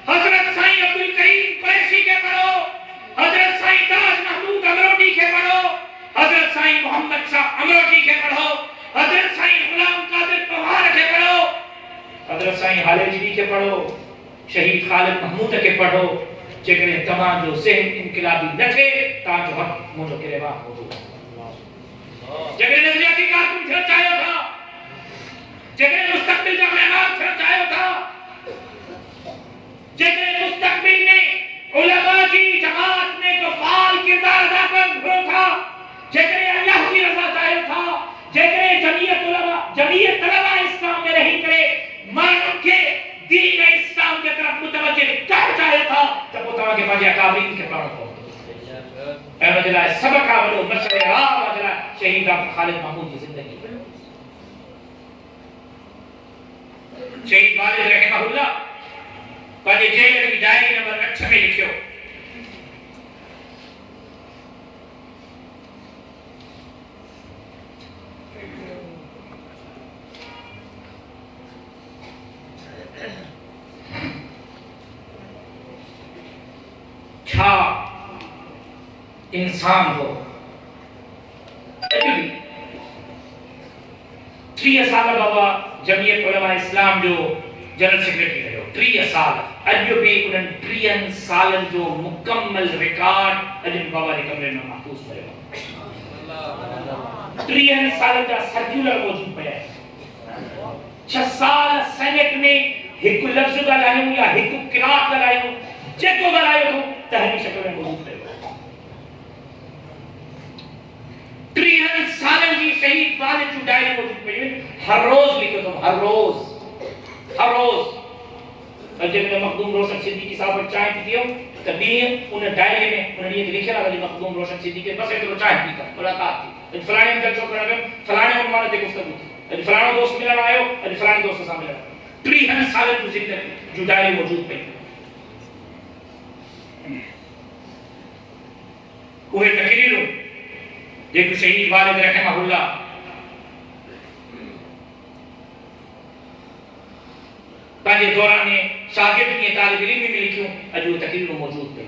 حضرت سائیں عبدالکریم قریشی کے پڑھو، حضرت سائیں تاج محمود امروٹی کے پڑھو، حضرت سائیں محمد شاہ امروٹی کے پڑھو، حضرت سائیں غلام قادر پوہار کے پڑھو، حضرت سائیں حالجی کے پڑھو، شہید خالد محمود کے پڑھو، جگرے تمام جو ذہن انقلابی نہ تھے تاج حق مجھو کے رواح موجود جگرے نظریاتی کارکن پھر چاہیے تھا، جگرے مستقبل کا معمار پھر چاہیے تھا، جگرے مستقبل میں علماء کی جماعت میں تو فعال کردار ادا کر رہا تھا، جگرے اللہ کی رضا چاہیے تھا، جگرے جمعیت طلبہ اسلام میں رہی کرے مانن کے دین اسلام کے طرف متوجہ کر چاہیے تھا، جب وہ تمام کے پاس اکابرین کے پڑھو کو احمد اللہ سبق آولو مشہر راہ مجرہ شہید ڈاکٹر خالد محمود کی زندگی شہید والد رحمہ اللہ پہلے جیلر کی ڈائری نمبر 8 میں لکھو کیا انسان ہو 3 سال بابا جمعیت علماء اسلام جو جنرل سیکریٹری ہے 3 سال اجو بھی انہوں 3 سالن جو مکمل ریکارڈ اجن بابا نے کمرے میں محفوظ کرے 3 سالن کا سرکیولر موجود پہ ہے 6 سال سینٹ میں ایک لفظ کا لائیوں یا ایک قرآن کا لائیوں جتو کا لائیوں تو تحریری شکل میں موجود ہے 3 سالن کی شہید والد جو ڈائری موجود پہ ہے ہر روز لکھو تم ہر روز جب میں مخدوم روشن صدیقی صاحب چائے پیتی ہوں تبھی انہیں ڈائری میں انہوں نے یہ لکھا رہا کہ مخدوم روشن صدیقی بس ایک تو چائے پیتا ملاقات تھی فلانے میں جلسوں کر رہے فلانے عنوان تے گفتگو تھی فلانا دوست ملنا آئے ہو فلانے دوست سے ملنا 300 سال کی زندگی جو ڈائری موجود پہ وہ تقریر دیکھو شہید والد رحمہ اللہ پہلے دوران شاگرد کی طالب علم میں لکھوں اجو تقریر موجود پہ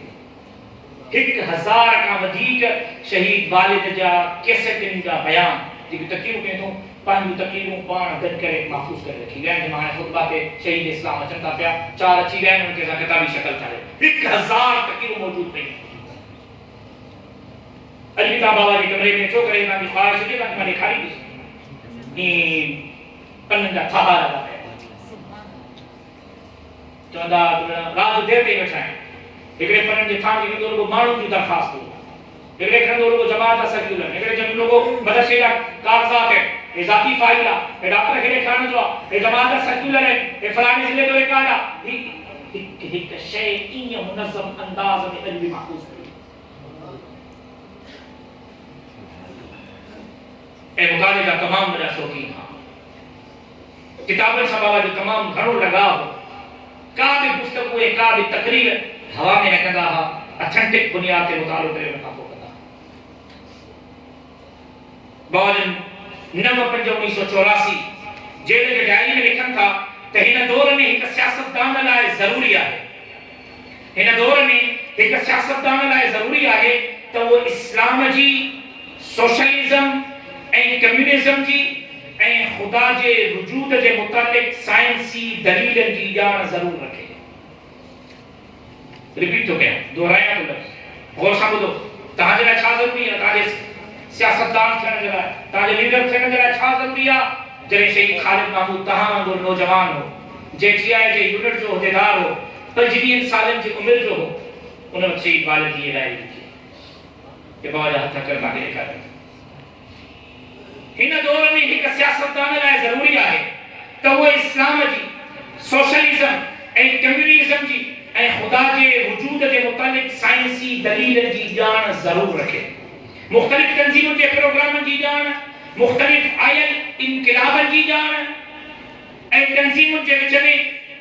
1000 کا ودیق شہید والد جا کیسے کا بیان دیکھو تقریر کہتا ہوں پانچ تقریروں پان گد کر محفوظ کر رکھی گئے جمعہ خطبہ پہ شہید اسلام چنتا پیا 4 اچھی گئے ان کے ساتھ کتابی شکل چاہے 1000 تقریروں موجود پہ علی کا بابا جی کمرے میں چو کرے نا دی خواہش دے نا میں کھاری دی پنن کا تھا رہا ہے چوندا رات دیر تے بیٹھا ہے ایکڑے پنن جے تھا کہ لوگوں مانو کی درخواست ہو ایکڑے کھن لوگوں جماعت سرکولر ایکڑے جن لوگوں مدرسے کا کاغذات ہے ذاتی فائل ہے ڈاکٹر کے کھانا جو ہے جماعت سرکولر ہے فلانے ضلع دو ایک آنا ایک شے این منظم انداز میں علمی محفوظ ہے اے مطالعے کا تمام میرا شوقین ہاں کتابیں سبابہ جو تمام گھروں لگا ہو کابی گفتگو ہے کابی تقریر ہوا میں رکھا ہا اتھنٹک بنیاد کے مطالعے کرے میں کافو کرتا باوجن 9/5/1984 جیلے کے ڈائری میں لکھن تھا کہ ہن دور میں ایک سیاستدان لائے ضروری ہے ہن دور میں ایک سیاستدان لائے ضروری ہے تو وہ اسلام جی سوشلزم این کمیونزم جی این خدا جے وجود جے متعلق سائنسی دلیل جی جان ضرور رکھے ریپیٹ تو گیا دوہرایا تو لفظ غور سا بدو تاجر اچھا ضروری ہے تاجر سیاستدان تھینا جرا ہے تاجر لیڈر تھینا جرا اچھا ضروری ہے جرے شہید خالد محمود تہاں دو نوجوان ہو J T I J unit جو عہدیدار ہو 25 سالن جے عمر جو ہو انہوں نے شہید والد کی لائے کہ بابا جہاں تھا کر باقی لکھا رہے ہن دور میں ایک سیاستدان لائے ضروری ہے تو وہ اسلام جی سوشلزم این کمیونزم جی این خدا جے وجود جے متعلق سائنسی دلیل جی جان ضرور رکھے مختلف تنظیموں کے پروگرام جی جان مختلف آئل انقلاب جی جان این تنظیموں کے وچ میں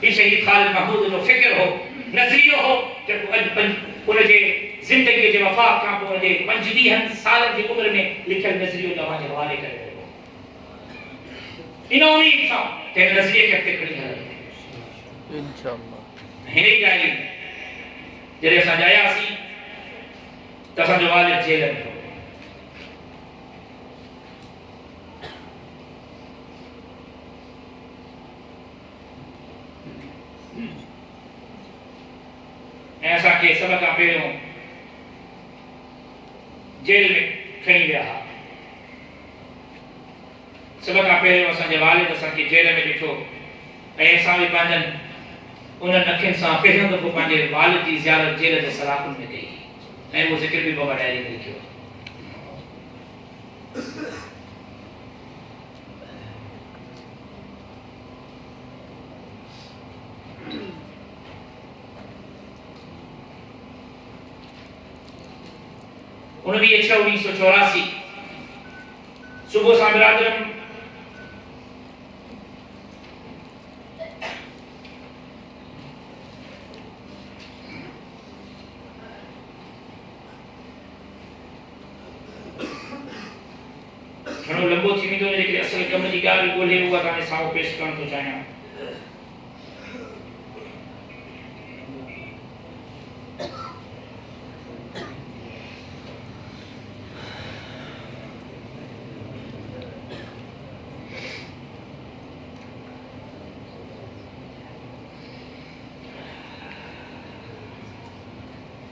یہ شہید خالد محمود جو فکر ہو نظریہ ہو کہ ان کے زندگی کے وفات کا ان کے 25 سال کی عمر میں لکھل نظریہ جو ہمارے حوالے کرے انہوں نے تھا کہ نظریے کے ہفتے کھڑی ہے انشاءاللہ ہی جائے جڑے سجایا سی تسا جو والد جیل میں ہو ایسا کہ سبق کا پہلوں جیل میں کھڑی گیا سبق کا پہلوں اساں جے والد اساں کے جیل میں ڈٹھو ایسا بھی پانجن انہاں نکھن سان پہلوں دفعہ پانجے والد کی زیارت جیل دے سلاخن میں کئی اے وہ ذکر بھی بابا ڈائری میں لکھو انہوں بھی 1984 صبح سا برادرم انہوں لمبو تھی میں تو لیکن اصل کم جی گال گولے ہوا تھا میں ساؤ پیش کرن تو چاہیاں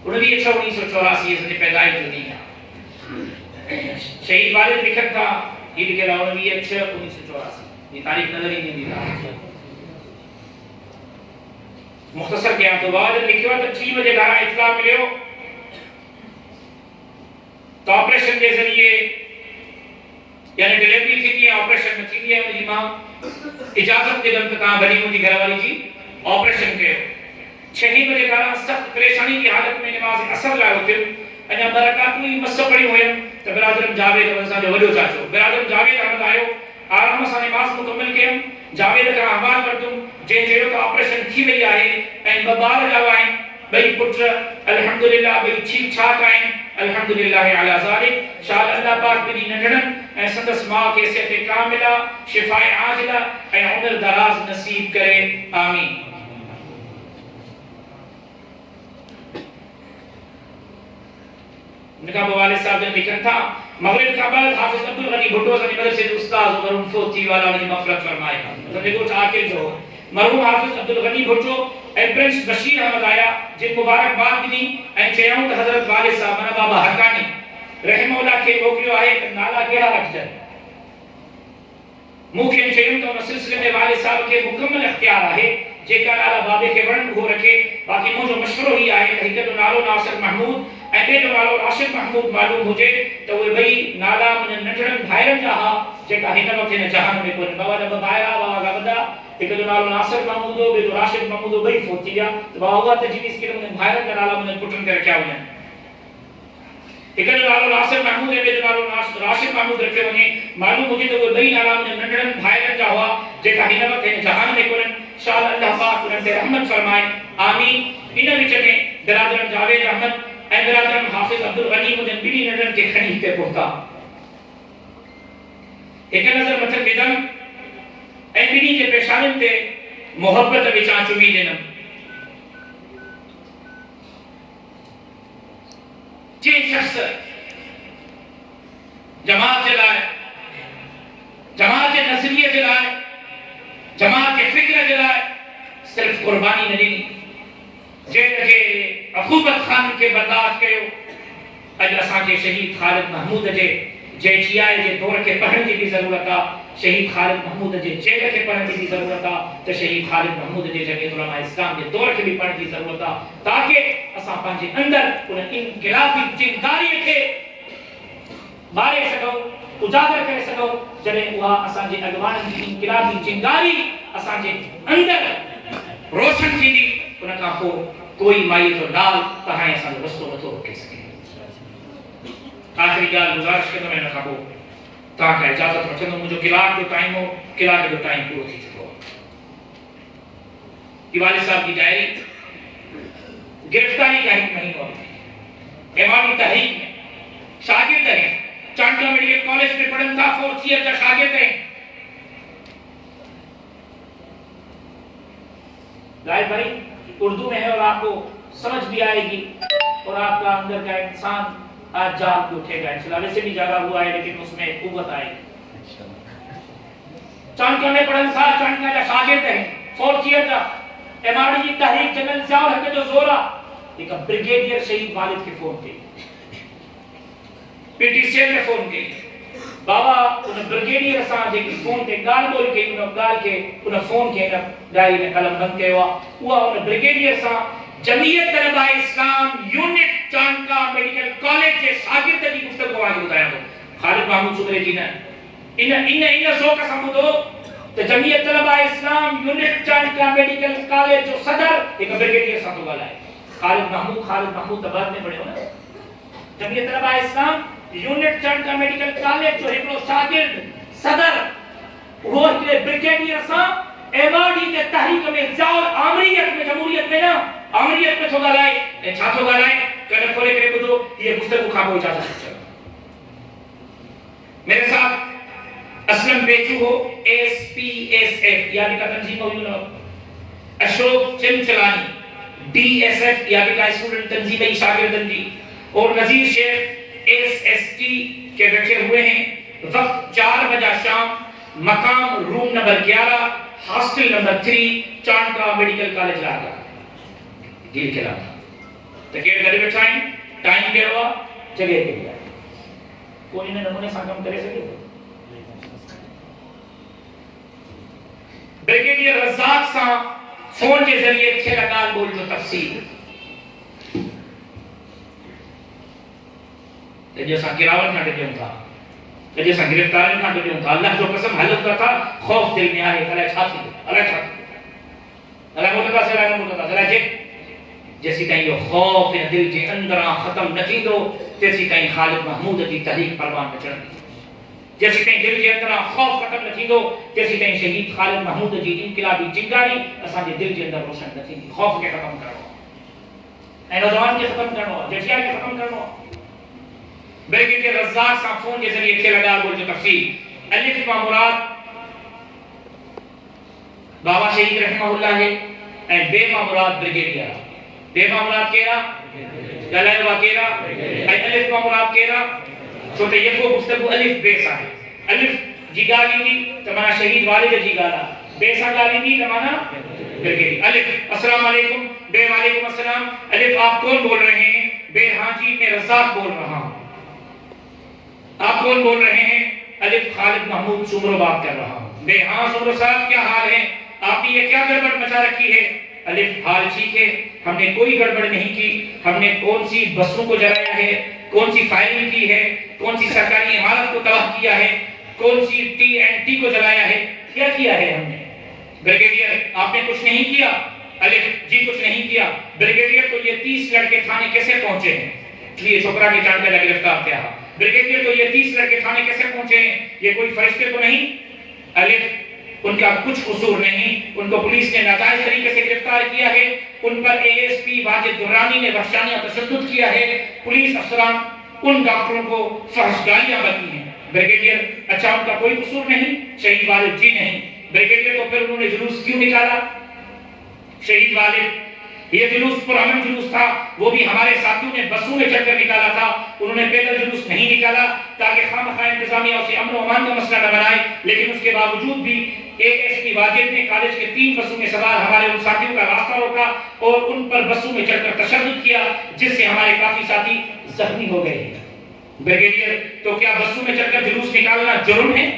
انہوں بھی 1984 اس نے پیدائش جو دی ہے شہید والد لکھت تھا یہ لکھے رہا انہوں بھی 1984 یہ تاریخ نظر ہی نہیں دیتا مختصر کیا تو بعد لکھے ہوا تو 6 بجے دارہ اطلاع ملے ہو تو آپریشن کے ذریعے یعنی ڈیلیوری تھی کہ آپریشن میں تھی ہے انہی ماں اجازت کے دن کہاں بھلی مجھے گھر والی جی آپریشن کے 6 بجے دارہ سخت پریشانی کی حالت میں نماز اثر لائے ہوتے انہا برکات میں مسئلہ پڑی ہوئے تو برادرم جاوید انسان جو وڈیو چاچو برادرم جاوید احمد آئے آرام سا نماز مکمل کے جاوید کا احوال کردوں جے چیو تو آپریشن تھی وئی آئے این ببار جاوائیں بھئی پٹر الحمدللہ بھئی ٹھیک ٹھاک آئیں الحمدللہ علی ذالک شاء اللہ پاک بھی نڈڑن اے سندس ماں کے صحت کاملہ شفاء عاجلہ اے عمر دراز نصیب کرے آمین نکاح والد صاحب نے لکھا تھا مغرب کا بعد حافظ عبدالغنی بھٹو سے مدرسے استاد مرحوم فوتی والا نے مغفرت فرمائے مطلب کو عاقل جو مرحوم حافظ عبدالغنی بھٹو اے پرنس بشیر احمد آیا جن مبارک باد دی اے چیاؤں حضرت والد صاحب منا بابا حقانی رحمہ اللہ کے موکلیو آئے نالا کیڑا رکھ جائے مکھن چیاؤں تو سلسلے میں والد صاحب کے مکمل اختیار آئے جے کا نالا بابے کے ورن ہو رکھے باقی مجھو مشہور ہی آئے حقیقت نالو ناصر محمود ایڈے جو نالو راشد محمود معلوم ہوجے تو وہ بھئی نالا من نٹڑن بھائرن جاہا جے کا ہنر وقت نے جہان میں کوئی بابا جب بھائرہ بابا گابدہ ایک جو نالو ناصر محمود ہو بے جو راشد محمود ہو بھئی فوت گیا تو بابا ہوا تجویز کے لئے بھائرن کا نالا من پٹن کر کیا ہوئے ایک جو نالو ناصر محمود ہے بے جو نالو راشد محمود رکھے ہوئے معلوم ہوجے تو وہ بھئی نالا من نٹڑن بھائرن جاہا جے کا ہنر وقت نے جہان میں کوئی انشاءاللہ اللہ پاک انہوں نے رحمت فرمائے آمین انہوں نے چلے برادرم جاوید احمد اے برادرم حافظ عبدالغنی مجھے بلی نظر کے خنیف کے پہتا ایک نظر مطلب بیدم اے بلی کے پیشانم تے محبت بچان چمی دینم جن شخص جماعت جلائے جماعت کے نظریے جلائے جماعت کے فکر جلائے صرف قربانی نہ دینی جے لگے عقوبت خان کے برداشت کیو اج اساں کے شہید خالد محمود جے چیائے جے دور کے پڑھن کی بھی ضرورت ہے شہید خالد محمود جے جیل کے پڑھن کی بھی ضرورت ہے تو شہید خالد محمود جے جمعیت علماء اسلام کے دور کے بھی پڑھن کی ضرورت ہے تاکہ اساں پنجے اندر ان انقلابی چنگاری کے مارے سکو اجاگر کرے سکو جڑے وہ اساں جے اگوان کی انقلابی چنگاری اساں جے اندر روشن تھی دی ان کا کوئی مائی تو لال تہائیں اساں رستو نتو روکے سکے آخری گال گزارش کے تو میں نے کہا تاکہ اجازت رکھیں تو مجھے کلاک جو ٹائم ہو کلاک جو ٹائم پورو تھی چکو کہ والد صاحب کی ڈائری گرفتاری کا ایک مہینہ امامی تحریک میں شاگرد ہیں، چانکیہ میڈیکل کالج میں پڑھن تھا، فورتھ ایئر کا شاگرد ہیں. ظاہر بھائی اردو میں ہے اور آپ کو سمجھ بھی آئے گی اور آپ کا اندر کا انسان آج جاگ کے اٹھے گا انشاءاللہ. ویسے بھی جاگا ہوا ہے لیکن اس میں قوت آئے گی. چانکیہ میں پڑھن تھا، چانکیہ کا شاگرد ہیں، فورتھ ایئر کا امامی تحریک جنرل ضیاء الحق جو زورا ایک بریگیڈیئر شہید والد کے فون کے پی ٹی سی میں فون کے بابا ان بریگیڈیئر سان جے فون تے گال بول کے ان گال کے ان فون کے ڈائری میں قلم بند کیا ہوا ان بریگیڈیئر سان جمعیت طلبہ اسلام یونٹ چانکا میڈیکل کالج کے شاگرد کی گفتگو آگے بتایا تو خالد محمود سبرے جی نے ان سو کا سمجھو تو جمعیت طلبہ اسلام یونٹ چانکا میڈیکل کالج جو صدر ایک بریگیڈیئر سان تو گالا ہے خالد محمود بعد میں بڑے ہو نا. جمعیت طلبہ اسلام یونٹ چانکا میڈیکل کالج جو ایک شاگرد صدر وہ بریگیڈیئر سان ایوارڈی کے تحریک میں ضیاء آمریت میں جمہوریت میں نا آمریت میں چھوڑا لائے چھا چھوڑا لائے کنے کھولے کرے بدو یہ گفتگو کھا کو اجازت چلا. میرے ساتھ اسلم بیچو ہو SPSF یاد کا تنظیم ہو اشوک چمچلانی DSF یاد کا اسٹوڈنٹ تنظیم ہے شاگردن جی اور نذیر شیخ SST کے بیٹھے ہوئے ہیں. وقت 4 بجے شام، مقام room number 11 hostel number 3 Chandka medical college لاگا دل کے لاگا تکیٹ گھر بیٹھائیں ٹائم کیا ہوا جگہ کے لیا کوئی نے نمونے سانکم کرے سکے. بریگیڈیئر رزاق سان فون کے ذریعے 6 لگال بول جو تفصیل جیسا گراوٹ کھانٹے دیوں تھا جیسا گرفتار کھانٹے دیوں تھا. اللہ جو قسم حلف کا تھا خوف دل میں آئے اللہ چھاتی اللہ مرتضی سے اللہ مرتضی ذرا جیسی کہیں یہ خوف دل کے اندر ختم نہ تھی دو جیسی کہیں خالد محمود کی تحریک پروان میں چڑھ دی جیسی کہیں دل کے اندر خوف ختم نہ تھی دو جیسی کہیں شہید خالد محمود جی انقلابی چنگاری اساں دے دل کے اندر روشن نہ تھی خوف کے ختم کرو اے نوجوان کے ختم کرو جٹیا کے ختم کرو. بریگیڈیئر رزاق سان فون کے ذریعے 6 لگال بول جو تفصیل الف مراد بابا شہید رحمہ اللہ ہے اے بے مراد بریگیڈیئر بے مراد کیرا گلائوا کیرا اے الف مراد کیرا چھوٹے یہ کو گفتگو الف بے سا ہے. الف جی گالی دی تمہارا شہید والد جی گالا بے سا گالی دی تمہارا بریگیڈیئر. الف السلام علیکم بے وعلیکم السلام. الف آپ کون بول رہے ہیں؟ بے ہاں جی میں رزاق بول رہا ہوں. آپ کون بول رہے ہیں؟ الف خالد محمود سمرو بات کر رہا ہوں. بے ہاں سمرو صاحب کیا حال ہے؟ آپ نے یہ کیا گڑبڑ مچا رکھی ہے؟ الف حال ٹھیک ہے ہم نے کوئی گڑبڑ نہیں کی. ہم نے کون سی بسوں کو جلایا ہے، کون سی فائرنگ کی ہے، کون سی سرکاری عمارت کو تباہ کیا ہے، کون سی TNT کو جلایا ہے، کیا کیا ہے ہم نے؟ بریگیڈیئر آپ نے کچھ نہیں کیا. الف جی کچھ نہیں کیا. بریگیڈیئر تو یہ 30 لڑکے تھانے کیسے پہنچے ہیں؟ یہ چھوکرا کی چانٹ کا گرفتار کیا ہے. بریگیڈیئر تو یہ 30 لڑکے تھانے کیسے پہنچے ہیں؟ یہ کوئی فرشتے تو نہیں. الف ان کا کچھ قصور نہیں، ان کو پولیس نے ناجائز طریقے سے گرفتار کیا ہے. ان پر ASP واجد درانی نے وحشیانہ تشدد کیا ہے. پولیس افسران ان ڈاکٹروں کو فحش گالیاں بکی ہیں. بریگیڈیئر اچھا ان کا کوئی قصور نہیں، شہید والد جی نہیں. بریگیڈیئر تو پھر انہوں نے جلوس کیوں نکالا؟ شہید والد یہ جلوس پرامن جلوس تھا، وہ بھی ہمارے ساتھیوں نے بسوں میں چڑھ کر نکالا تھا. انہوں نے پیدل جلوس نہیں نکالا تاکہ خامخواہ انتظامیہ اسے امن و امان کا مسئلہ نہ بنائے. لیکن اس کے باوجود بھی ASP واجد نے کالج کے 3 بسوں میں سوار ہمارے ان ساتھیوں کا راستہ روکا اور ان پر بسوں میں چڑھ کر تشدد کیا جس سے ہمارے کافی ساتھی زخمی ہو گئے. بریگیڈیئر تو کیا بسوں میں چڑھ کر جلوس نکالنا جرم ہے؟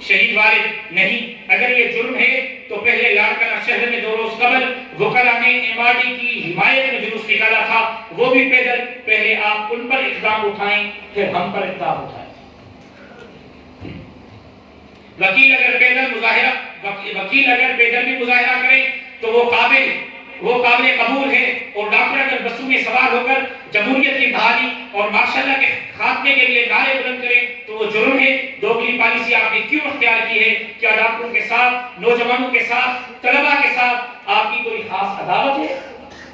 شہید والد نہیں. اگر یہ جرم ہے تو پہلے لاڑکانہ شہر میں 2 روز قبل وکلاء نے MRD کی حمایت میں جلوس نکالا تھا، وہ بھی پیدل. پہلے آپ ان پر اقدام اٹھائیں پھر ہم پر اقدام اٹھائیں. وکیل اگر پیدل بھی مظاہرہ کرے تو وہ قابل قبول ہے. اور ڈاکٹر اگر بسوں میں سوار ہو کر جمہوریت کی بحالی اور ماشاءاللہ کے خاتمے کے لیے نعرے بلند کریں تو وہ جرم ہے۔ دوگلی پالیسی آپ نے کیوں اختیار کی ہے؟ کیا ڈاکٹروں کے ساتھ، نوجوانوں کے ساتھ، طلباء کے ساتھ آپ کی کوئی خاص عداوت ہے؟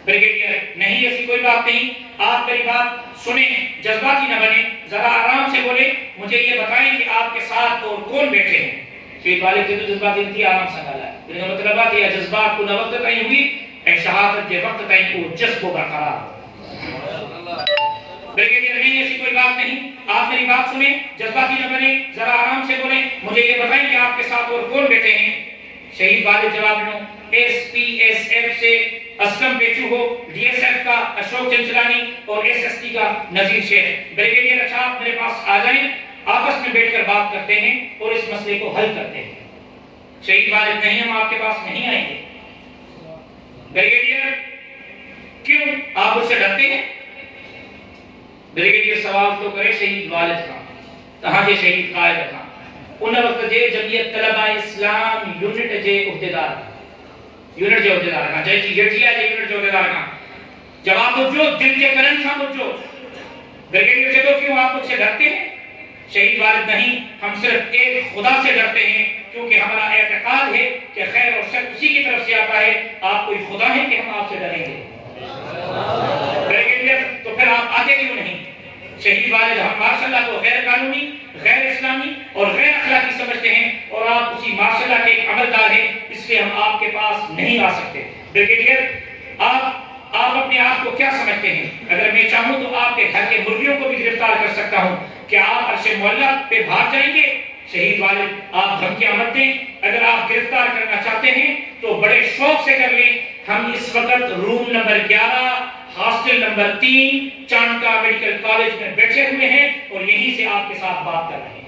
بریگیڈیئر نہیں، ایسی کوئی بات نہیں۔ آپ میری بات سنیں، جذباتی نہ بنیں، ذرا آرام سے بولیں۔ مجھے یہ بتائیں کہ آپ کے ساتھ اور کون بیٹھے ہیں؟ شہید والد کے تو جذباتی تھی، آرام سے ڈالا ہے، لیکن مطلب بات یہ جذبات کو نہ وقت تعین ہوئی، اے شہادت کے وقت تعین کو جذب و برقرار۔ بریگیڈیئر نہیں، ایسی کوئی بات نہیں۔ آپ میری بات سنیں، جذباتی نہ بنیں، ذرا آرام سے بولیں۔ مجھے یہ بتائیں کہ آپ کے ساتھ اور کون بیٹھے ہیں؟ شہید والد جواب دوں، ایس پی ایس ایف سے اسلم بیچو ہو، ڈی ایس ایف کا اشوک چنچلانی اور ایس ایس ٹی کا نذیر شیخ۔ بریگیڈیئر اچھا آپ میرے پاس آ جائیں، آپس میں بیٹھ کر بات کرتے ہیں اور اس مسئلے کو حل کرتے ہیں۔ شہید والد نہیں، ہم آپ کے پاس نہیں آئیں گے۔ بریگیڈیئر کیوں آپ اس سے ڈرتے ہیں؟ بریگیڈیئر سوال تو کرے شہید والد کا، کہاں جے شہید قائد کا ان وقت جے جمعیت طلبہ اسلام یونٹ جے عہدیدار یونٹ جے عہدیدار کا جے جیٹیا جے یونٹ جے عہدیدار کا جواب جو دل کے کرن سا جو بریگیڈیئر سے تو کیوں آپ مجھ سے ڈرتے ہیں؟ شہید والد نہیں، ہم صرف ایک خدا سے ڈرتے ہیں، کیونکہ ہمارا اعتقاد ہے کہ خیر اور شر اسی کی طرف سے آتا ہے۔ آپ کوئی خدا ہے کہ ہم آپ سے ڈریں گے؟ بریگیڈیئر تو پھر آپ آتے کیوں نہیں؟ شہید والد ہم ماشاءاللہ کو غیر قانونی، غیر اسلامی اور غیر اخلاقی سمجھتے ہیں، اور آپ اسی ماشاءاللہ کے ایک عملدار ہیں، اس لیے ہم آپ کے پاس نہیں آ سکتے۔ بریگیڈیئر آپ اپنے آپ کو کیا سمجھتے ہیں؟ اگر میں چاہوں تو آپ کے گھر کے مرغیوں کو بھی گرفتار کر سکتا ہوں، کیا آپ عرش معلیٰ پہ بھاگ جائیں گے؟ شہید والد آپ دھمکیاں مت دیں، اگر آپ گرفتار کرنا چاہتے ہیں تو بڑے شوق سے کر لیں۔ ہم اس وقت room number 11 hostel number 3 Chandka medical college میں بیٹھے ہوئے ہیں اور یہیں سے آپ کے ساتھ بات کر رہے ہیں۔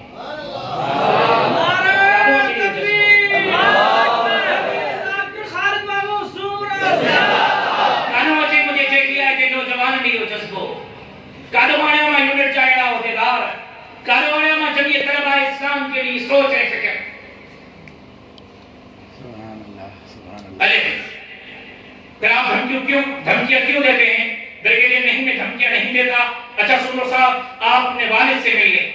جمعیت طلبہ اسلام کے لیے سوچ ہے فکر پھر آپ دھمکیاں کیوں دیتے ہیں؟ بریگیڈیئر نہیں، میں دھمکیاں نہیں دیتا۔ اچھا سنو صاحب، آپ اپنے والد سے مل لیں۔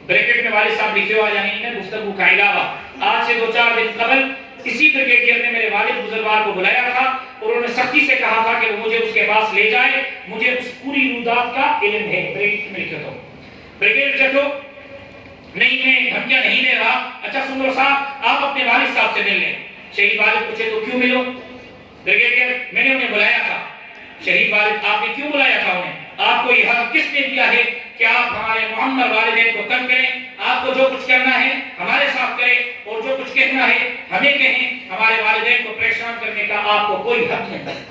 بریگیڈ میں والد صاحب لکھے ہوا یعنی انہیں گفتگو کا علاوہ آج سے 2-4 دن قبل اسی بریگیڈیئر نے میرے والد بزرگوار کو بلایا تھا اور انہوں نے سختی سے کہا تھا کہ وہ مجھے اس کے پاس لے جائے، مجھے اس پوری رویداد کا علم ہے۔ بریگیڈ میں لکھے تو بریگیڈ چٹو نہیں، میں دھمکیاں نہیں دے رہا۔ اچھا سنو صاحب، آپ اپنے والد صاحب سے مل لیں۔ شہید والد پوچھے تو کیوں ملو؟ بریگیڈیئر میں نے انہیں بلایا تھا۔ شہید والد آپ نے کیوں بلایا تھا انہیں؟ آپ کو یہ حق کس نے دیا ہے کہ آپ ہمارے محمد والدین کو تنگ کریں؟ آپ کو جو کچھ کرنا ہے ہمارے ساتھ کریں اور جو کچھ کہنا ہے ہمیں کہیں، ہمارے والدین کو پریشان کرنے کا آپ کو کوئی حق نہیں۔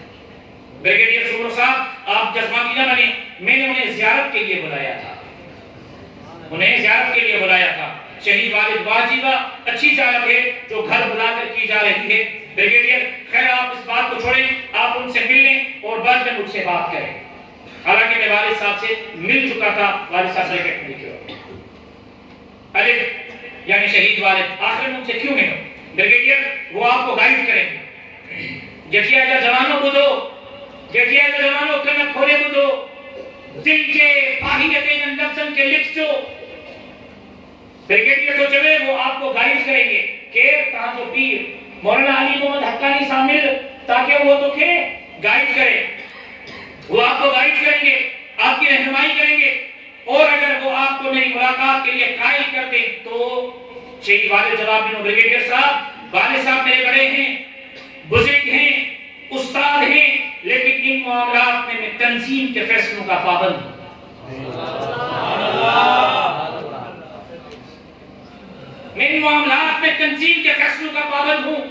بریگیڈیئر سنو صاحب، آپ جذباتی نہ بنیں، میں نے انہیں زیارت کے لیے بلایا تھا، انہیں زیارت کے لیے بلایا تھا۔ شہید والد واجبہ اچھی زیارت ہے جو گھر بلا کر کی جا رہی ہے۔ بریگیڈیئر خیر آپ اس بات کو چھوڑیں، آپ ان سے مل لیں اور بعد میں مجھ سے بات کریں۔ حالانکہ میں والد صاحب سے مل چکا تھا، والد صاحب بریکٹ میں لکھے ہوئے الف یعنی شہید والد آخر میں ان سے کیوں ملو؟ بریگیڈیئر وہ آپ کو گائیڈ کریں گے۔ جٹیا جا جوانوں کو دو، جٹیا جا جوانوں کنک کھولے کو دو، دل کے پاہیتے لفظن کے لکھ جو بریگیڈیئر تو چلے وہ آپ کو گائیڈ کریں گے کہ تاں جو پیر مولانا علی محمد حقانی شامل تاکہ وہ تو کہ گائیڈ کرے، وہ آپ کو گائیڈ کریں گے، آپ کی رہنمائی کریں گے، اور اگر وہ آپ کو میری ملاقات کے لیے قائل کر دیں تو شہید والد جواب دیں بریگیڈیئر صاحب، والد صاحب میرے بڑے ہیں، بزرگ ہیں، استاد ہیں، لیکن ان معاملات میں تنظیم کے فیصلوں کا پابند ہوں۔ میں ان معاملات میں تنظیم کے فیصلوں کا پابند ہوں،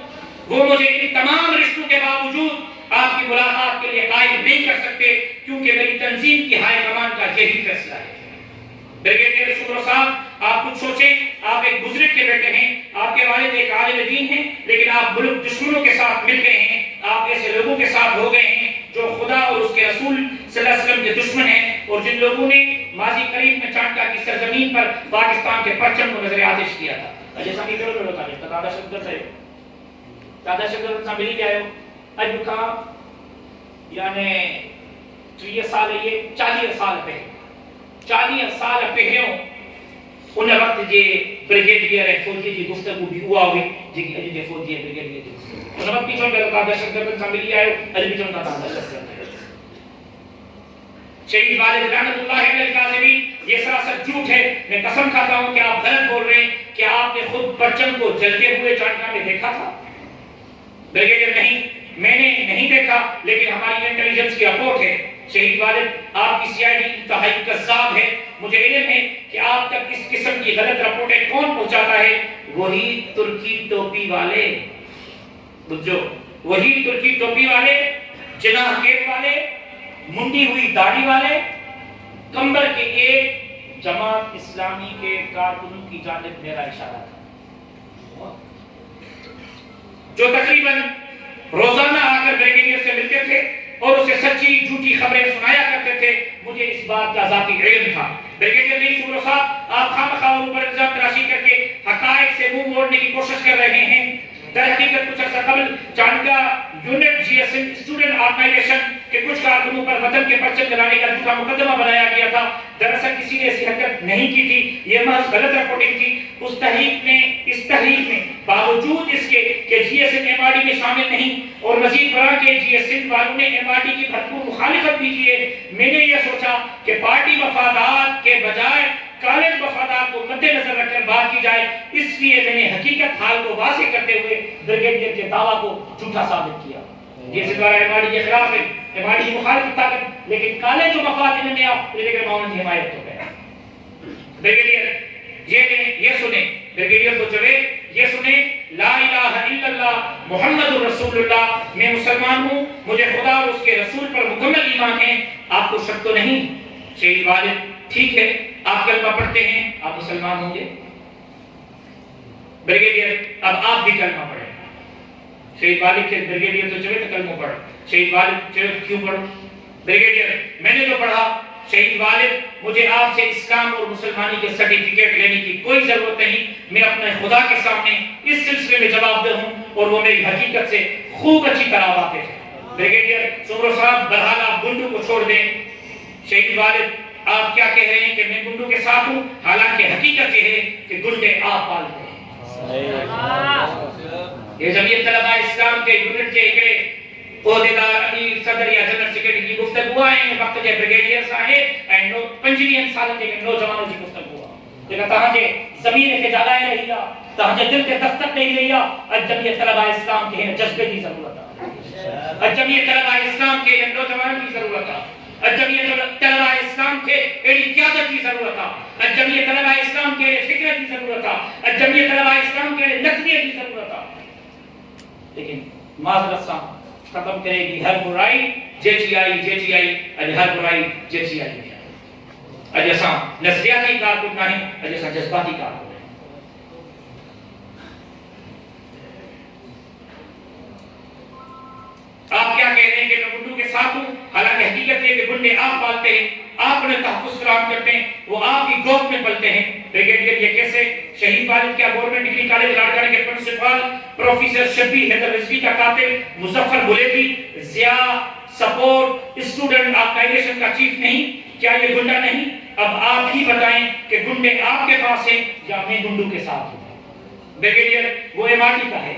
وہ مجھے ان تمام رشتوں کے باوجود آپ کی ملاقات کے لیے قائل نہیں کر سکتے، کیونکہ میری تنظیم کی ہائی کمان کا یہی فیصلہ ہے۔ بریگیڈیئر شکر صاحب آپ کچھ سوچیں، آپ ایک بزرگ کے بیٹے ہیں، آپ کے والد ایک عالم دین ہیں، لیکن آپ ملک دشمنوں کے ساتھ مل گئے ہیں، آپ ایسے لوگوں کے ساتھ ہو گئے ہیں جو خدا اور اس کے رسول صلی اللہ علیہ وسلم کے دشمن ہیں، اور جن لوگوں نے ماضی قریب میں چانکا کی سرزمین پر پاکستان کے پرچم کو نظر آتش کیا تھا۔ جیسا کہ کرو ہوتا ہے دادا شکر سے دادا شکر سے ملی جائے اج کھا یعنی تو یہ سال ہے، یہ 40 سال پہلے 40 سال پہلے ان وقت جی بریگیڈیئر فوجی جی گفتگو بھی ہوا ہوئی جی فوجی بریگیڈیئر جی ان وقت پیچھوں کا لوگ دہشت گرد سے ملی آئے اج پیچھوں کا دہشت گرد شہید والد رحمت اللہ علیہ القاسمی، یہ سراسر جھوٹ ہے. میں قسم کھاتا ہوں کہ آپ غلط بول رہے ہیں. کہ آپ نے خود پرچم کو جلتے ہوئے چاٹنا میں دیکھا تھا؟ بریگیڈیئر نہیں، میں نے نہیں دیکھا، لیکن ہماری انٹیلیجنس کی رپورٹ ہے. شہید والد آپ کی سی آئی ڈی انتہائی کذاب ہے. مجھے علم ہے کہ آپ تک اس قسم کی غلط رپورٹیں کون پہنچاتا ہے؟ وہی ترکی ٹوپی والے، بجھو وہی ترکی ٹوپی والے، جناح کیپ والے، منڈی ہوئی داڑھی والے. کمبر کے ایک جماعت اسلامی کے کارکنوں کی جانب میرا اشارہ تھا، جو تقریباً روزانہ آ کر بریگیڈیئر سے ملتے تھے اور اسے سچی جھوٹی خبریں سنایا کرتے تھے. مجھے اس بات کا ذاتی علم تھا. بریگیڈیئر نہیں سورو صاحب، آپ خامخواہ اوپر الزام تراشی کر کے حقائق سے منہ موڑنے کی کوشش کر رہے ہیں. در حقیقت کچھ عرصہ قبل چانڈا یونٹ جی ایس ایم اسٹوڈنٹ آرگنائزیشن کے کچھ کارکنوں پر وطن کے پرچم جلانے کا جھوٹا مقدمہ بنایا گیا تھا. دراصل کسی نے ایسی حرکت نہیں کی تھی، یہ محض غلط رپورٹنگ تھی. اس تحریک میں باوجود اس کے کہ G S N M R D میں شامل نہیں اور مزید برآں کے جی ایس این والوں نے ایم آر ڈی کی بھرپور مخالفت بھی کی ہے، میں نے یہ سوچا کہ پارٹی مفادات کے بجائے کالج مفادات کو مد نظر رکھ کر بات کی جائے. اس لیے میں نے حقیقت حال کو واضح کرتے ہوئے بریگیڈیئر کے دعویٰ کو جھوٹا ثابت کیا. یہ سدوارا ایم آر ڈی کے خلاف ہے، ایم آر ڈی کی مخالفت طاقت، لیکن کالج و مفاد میں آپ بریگیڈیئر معاون کی حمایت ہو گیا. بریگیڈیئر یہ سنیں، بریگیڈیئر کو چلے یہ سنیں، لا الہ الا اللہ محمد رسول اللہ، میں مسلمان ہوں، مجھے خدا اور اس کے رسول پر مکمل ایمان ہے. آپ کو شک تو نہیں؟ شہید والد ٹھیک ہے، آپ کلمہ پڑھتے ہیں، آپ مسلمان ہوں گے. بریگیڈیئر اب آپ بھی کلمہ پڑھیں. شہید والد کے بریگیڈیئر تو چلے تو کلمہ پڑھ. شہید والد چلے کیوں پڑھو؟ بریگیڈیئر میں نے جو پڑھا، شہید والد مجھے آپ سے اسلام اور مسلمانی کے سرٹیفکیٹ لینے کی کوئی ضرورت نہیں. میں اپنے خدا کے سامنے اس سلسلے میں جواب دہ ہوں اور وہ میری حقیقت سے خوب اچھی طرح واقف ہے. بریگیڈیئر سمرو صاحب بہرحال آپ گنڈو کو چھوڑ دیں. شہید والد آپ کیا کہہ رہے ہیں کہ میں گنڈو کے ساتھ ہوں، حالانکہ حقیقت یہ ہے کہ گنڈے آپ پالتے ہیں. یہ جمعیت طلباء اسلام کے یونٹ کے ایک عہدیدار امیر صدر یا جنرل سیکرٹری کی گفتگو آئے وقت جے بریگیڈیئر صاحب اینڈ 25 سالوں کے نوجوانوں کی گفتگو آئے تہاں جے زمین کے جگائے رہی گا، تہاں جے دل کے دستک نہیں رہی گا. اج جمعیت طلباء اسلام کے جذبے کی ضرورت ہے، اج جمعیت طلباء اسلام کے نوجوانوں کی ضرورت ہے، اج جمعیت طلباء اسلام کے ایڑی قیادت کی ضرورت ہے، اج جمعیت طلباء اسلام کے فکر کی ضرورت ہے، اج جمعیت طلباء اسلام کے نظریے کی ضرورت ہے. لیکن معذرت سے ختم کرے گی ہر برائی جیچی آئی اج ہر برائی جیچی آئی ہے. اج اساں نظریاتی کارکن نہیں، اج اساں جذباتی کارکن ہیں. آپ کیا کہہ رہے ہیں کہ میں گنڈو کے ساتھ ہوں، حالانکہ حقیقت یہ کہ گنڈے آپ پالتے ہیں، آپ انہیں تحفظ فراہم کرتے ہیں، وہ آپ کی گود میں پلتے ہیں. بریگیڈیئر یہ کیسے؟ شہید والد کیا گورنمنٹ ڈگری کالج لاڑکانہ کے پرنسپل پروفیسر شبی حیدر رضوی کا قاتل مظفر بلیبی ضیاء سپورٹ اسٹوڈنٹ آرگنائزیشن کا چیف نہیں؟ کیا یہ گنڈا نہیں؟ اب آپ ہی بتائیں کہ گنڈے آپ کے پاس ہیں یا میں گنڈو کے ساتھ ہوں. بریگیڈیئر وہ ایم آر ڈی کا ہے.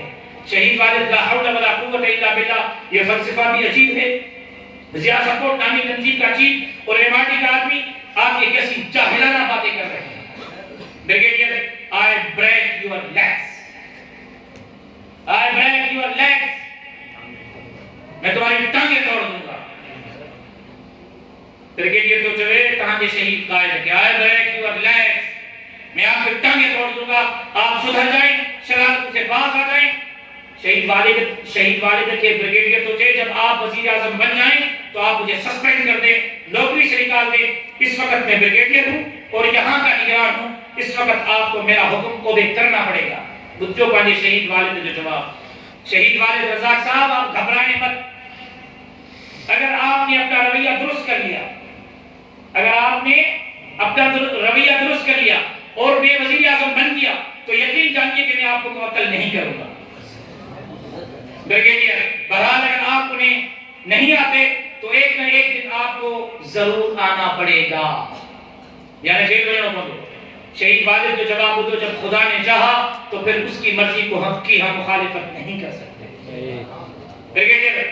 شہید والد لا حول ولا قوت الا باللہ، یہ فلسفہ بھی عجیب ہے. ضیاء سپورٹ نامی تنظیم کا چیف اور ایم آر ڈی کا آدمی آپ یہ کیسی جاہلانہ باتیں کر رہے ہیں. Brigadier I break your legs. I break your legs. میں تمہاری ٹانگیں توڑ دوں گا. بریگیڈیئر تو چلے کہاں کے شہید قائد ہے کہ I break your legs. میں آپ کی ٹانگیں توڑ دوں گا، آپ سدھر جائیں، شرارت سے باز آ جائیں. شہید والد کے بریگیڈیئر تو چلے جب آپ وزیر اعظم بن جائیں تو آپ مجھے سسپینڈ کر دیں، نوکری سے نکال دیں. اس وقت میں بریگیڈیئر ہوں اور یہاں کا نگران ہوں. اس وقت آپ کو میرا حکم کو کرنا پڑے گا. بچوں پانچے شہید والد جو جواب. شہید والد رزاق صاحب آپ گھبرائیں مت. اگر آپ نے اپنا رویہ درست کر لیا، اگر آپ نے اپنا رویہ درست کر لیا اور میں وزیر اعظم بن گیا تو یقین جانیے کہ میں آپ کو معطل نہیں کروں گا. بریگیڈیئر بہرحال اگر آپ انہیں نہیں آتے تو ایک نہ ایک دن آپ کو ضرور آنا پڑے گا، یعنی جیل میں نہ پڑو۔ شہید والد جو جواب دو، جب خدا نے چاہا تو پھر اس کی مرضی کو ہم مخالفت نہیں کر سکتے۔ بریگیڈیئر،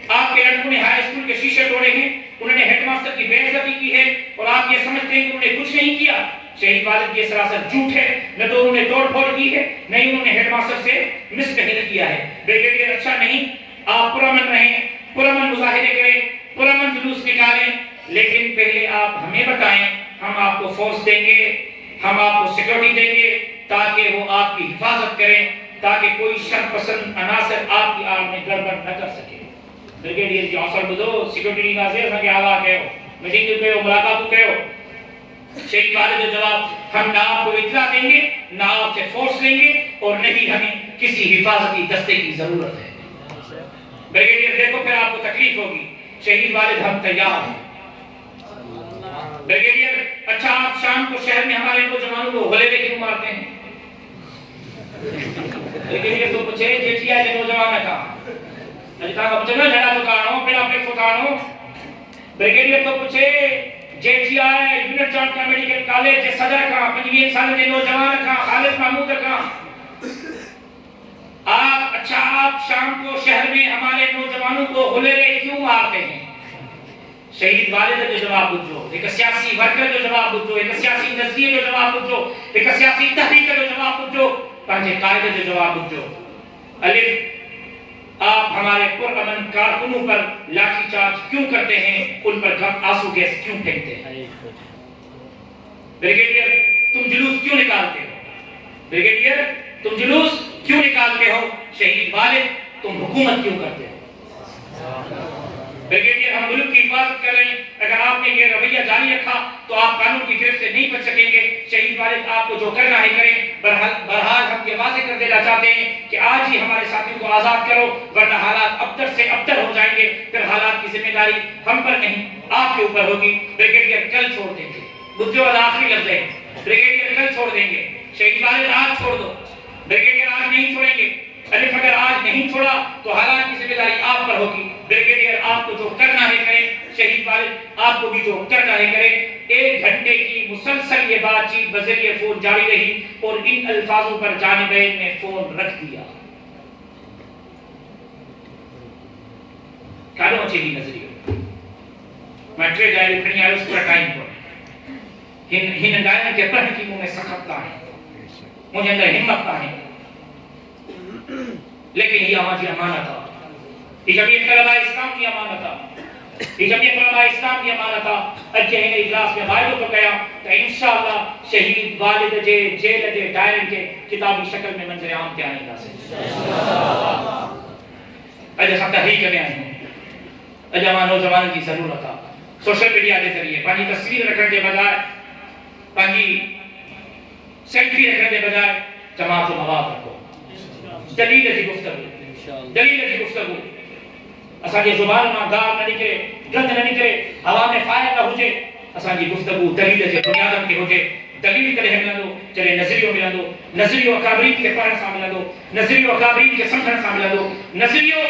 آپ کے لڑکوں نے ہائی اسکول کے شیشے توڑے ہیں، انہوں نے ہیڈ ماسٹر کی بے عزتی کی ہے، اور آپ یہ سمجھتے ہیں کہ انہوں نے کچھ نہیں کیا۔ شہید والد یہ سراسر جھوٹ ہے، نہ تو انہوں نے توڑ پھوڑ کی ہے، نہ ہی انہوں نے ہیڈ ماسٹر سے مس بہیو کیا ہے۔ بریگیڈیئر، اچھا نہیں، آپ پرامن رہیں، پرامن مظاہرے کریں، پرامن جلوس نکالیں، لیکن پہلے آپ ہمیں بتائیں، ہم آپ کو فورس دیں گے، ہم آپ کو سیکورٹی دیں گے تاکہ وہ آپ کی حفاظت کریں، تاکہ کوئی شر پسند عناصر آپ کی آڑ میں گڑبڑ نہ کر سکے۔ بریگیڈیئر جی آفر بدو، سیکورٹی نہیں نازے، ہمیں آگاہ کہو، میٹنگ کہو، ملاقات کہو۔ شہید والد جو جواب، ہم نہ آپ کو اطلاع دیں گے، نہ آپ سے فورس لیں گے، اور نہیں ہمیں کسی حفاظتی دستے کی ضرورت ہے۔ بریگیڈیئر دیکھو پھر آپ کو تکلیف ہوگی۔ شہید والد، ہم تیار ہیں۔ بریگیڈیئر، اچھا آپ شام کو شہر میں ہمارے نوجوانوں کو غلے لے کیوں مارتے ہیں؟ بریگیڈیئر تو پوچھے جیسی آئے نوجوان ہے کہاں؟ اجتا کا پوچھے نا جڑا چکانو، پھر آپ ایک سکانو۔ بریگیڈیئر تو پوچھے جیسی آئے یونٹ جان کا میڈیکل کالج جے صدر کا 25 سال کے نوجوان کا خالد محمود کا۔ اچھا آپ شام کو شہر میں ہمارے نوجوانوں کو غلے لے کیوں مارتے ہیں؟ شہید والد جو جواب بجو، ایک سیاسی ورکر جو جواب بجو، ایک سیاسی نظریے جو جواب بجو، ایک سیاسی تحریک جو جواب بجو، پانچے قائد جو جواب بجو۔ الف، آپ ہمارے پرامن کارکنوں پر لاٹھی چارج کیوں کرتے ہیں، ان پر آنسو گیس کیوں پھینکتے ہیں؟ بریگیڈیئر، تم جلوس کیوں نکالتے ہو؟ بریگیڈیئر، تم جلوس کیوں نکالتے ہو؟ شہید والد، تم حکومت کیوں کرتے ہو؟ بریگیڈیئر، ہم ملک کی حفاظت کر رہے ہیں، اگر آپ نے یہ رویہ جاری رکھا تو آپ قانون کی گرفت سے نہیں بچ سکیں گے۔ شہید والد، آپ کو جو کرنا ہے کریں، بہرحال ہم یہ واضح کر دینا چاہتے ہیں کہ آج ہی ہمارے ساتھیوں کو آزاد کرو، ورنہ حالات ابتر سے ابتر ہو جائیں گے، پھر حالات کی ذمہ داری ہم پر نہیں آپ کے اوپر ہوگی۔ بریگیڈیئر، کل چھوڑ دیں گے، مجھے والا آخری لفظ ہے، بریگیڈیئر کل چھوڑ دیں گے۔ شہید والد، آج چھوڑ دو، بریگیڈیئر آج نہیں چھوڑیں گے۔ الف، اگر آج نہیں چھوڑا تو حالات کی ذمہ داری آپ پر ہوگی۔ بریگیڈیئر، آپ کو جو کرنا ہے کریں، شہید والد آپ کو بھی جو کرنا ہے کریں۔ 1 گھنٹے کی مسلسل یہ بات چیت بذریعہ فون جاری رہی، اور ان الفاظوں پر جانبین نے فون رکھ دیا۔ کانو اچھی ہی نظریہ میٹرے جائے لکھنی آئے اس پر ٹائم پر ہی نگائیں کہ پڑھ کی منہ میں سخت کا ہے، مجھے اندر ہمت کا ہے، لیکن یہ ہماری امانت تھا، یہ جمعیت طلباء اسلام کی امانت تھا، یہ جمعیت طلباء اسلام کی امانت تھا۔ اجے ہن اجلاس میں غائب ہو گیا تو انشاءاللہ شہید والد جے جیل جے ڈائرن کے کتابی شکل میں منظر عام تے آنے گا سے اج ہم تحریک میں آئے ہیں، اج ہمارے نوجوانوں کی ضرورت ہے۔ سوشل میڈیا کے ذریعے پانی تصویر رکھنے کے بجائے، پانی سیلفی رکھنے کے بجائے جماعت و مواد رکھو، دلیل کی گفتگو، دلیل کی گفتگو، اساں کی زبان میں گار نہ نکلے، گند نہ نکلے، ہوا میں فائر نہ ہو جائے، اساں کی گفتگو دلیل کی بنیاد کے ہو جائے۔ دلیل کرے ہم ملندو، چلے نظریوں ملندو، نظریوں اکابرین کے پڑھن سا ملندو، نظریوں اکابرین کے سمجھن سا ملندو، نظریوں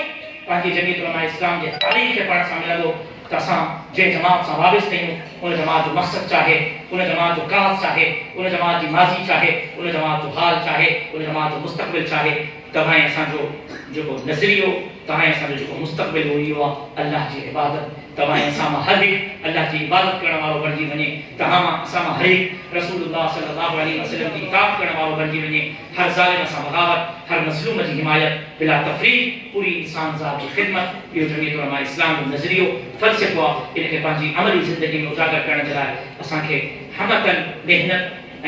پانچی جمعیت علماء اسلام کے تاریخ کے پڑھن سا ملندو، تساں جے جماعت سا وابست ہیں، ان جماعت جو مقصد چاہے، ان جماعت جو کاف چاہے، ان جماعت کی ماضی چاہے، ان جماعت جو حال چاہے، ان جماعت جو مستقبل چاہے، تمہیں ایسا جو نظریو، تمہیں ایسا جو مستقبل ہوئی ہوا اللہ کی عبادت، تمہیں ایسا ہر ایک اللہ کی عبادت کرنے والوں بنجی بنے، تمہیں ایسا ہر ایک رسول اللہ صلی اللہ علیہ وسلم کی اطاعت کرنے والوں بنجی بنے، ہر ظالم ایسا بغاوت، ہر مظلوم کی حمایت بلا تفریق، پوری انسان ذات کی خدمت، یہ جمعیت علماء اسلام نظریو فلسفہ ان کے پانچی عملی زندگی میں اجاگر کرنے جلائے اساں کے ہمتن محنت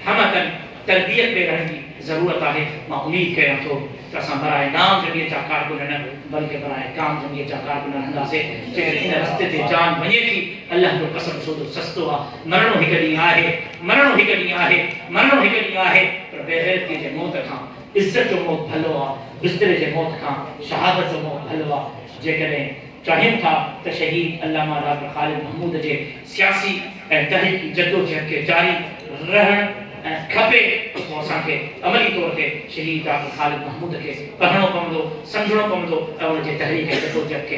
ہمتن تربیت پہ رہنے کی ضرورت ہے۔ میں امید کریں تو اساں برائے نام جمعیت چا کارکنہ نہ بلکہ برائے کام جمعیت چا کارکنہ ہندا سے چہر ان رستے تے جان بنے تھی اللہ جو قسم سودو سستو مرنو ہی کدی آہے، مرنو ہی کدی آہے، مرنو ہی کدی آہے، پر بے غیرتی جے موت کھاں عزت جو موت بھلو آ، بستر جے موت کھاں شہادت جو موت بھلو آ، جے کریں چاہیم تھا کہ شہید علامہ ڈاکٹر خالد محمود جے سیاسی تحریک کی جدوجہد کے جاری رہن کھپے تو اساں کے عملی طور تے شہید ڈاکٹر خالد محمود کے پڑھنو پوندو سمجھنو پوندو اور جے تحریک جدوجہد کے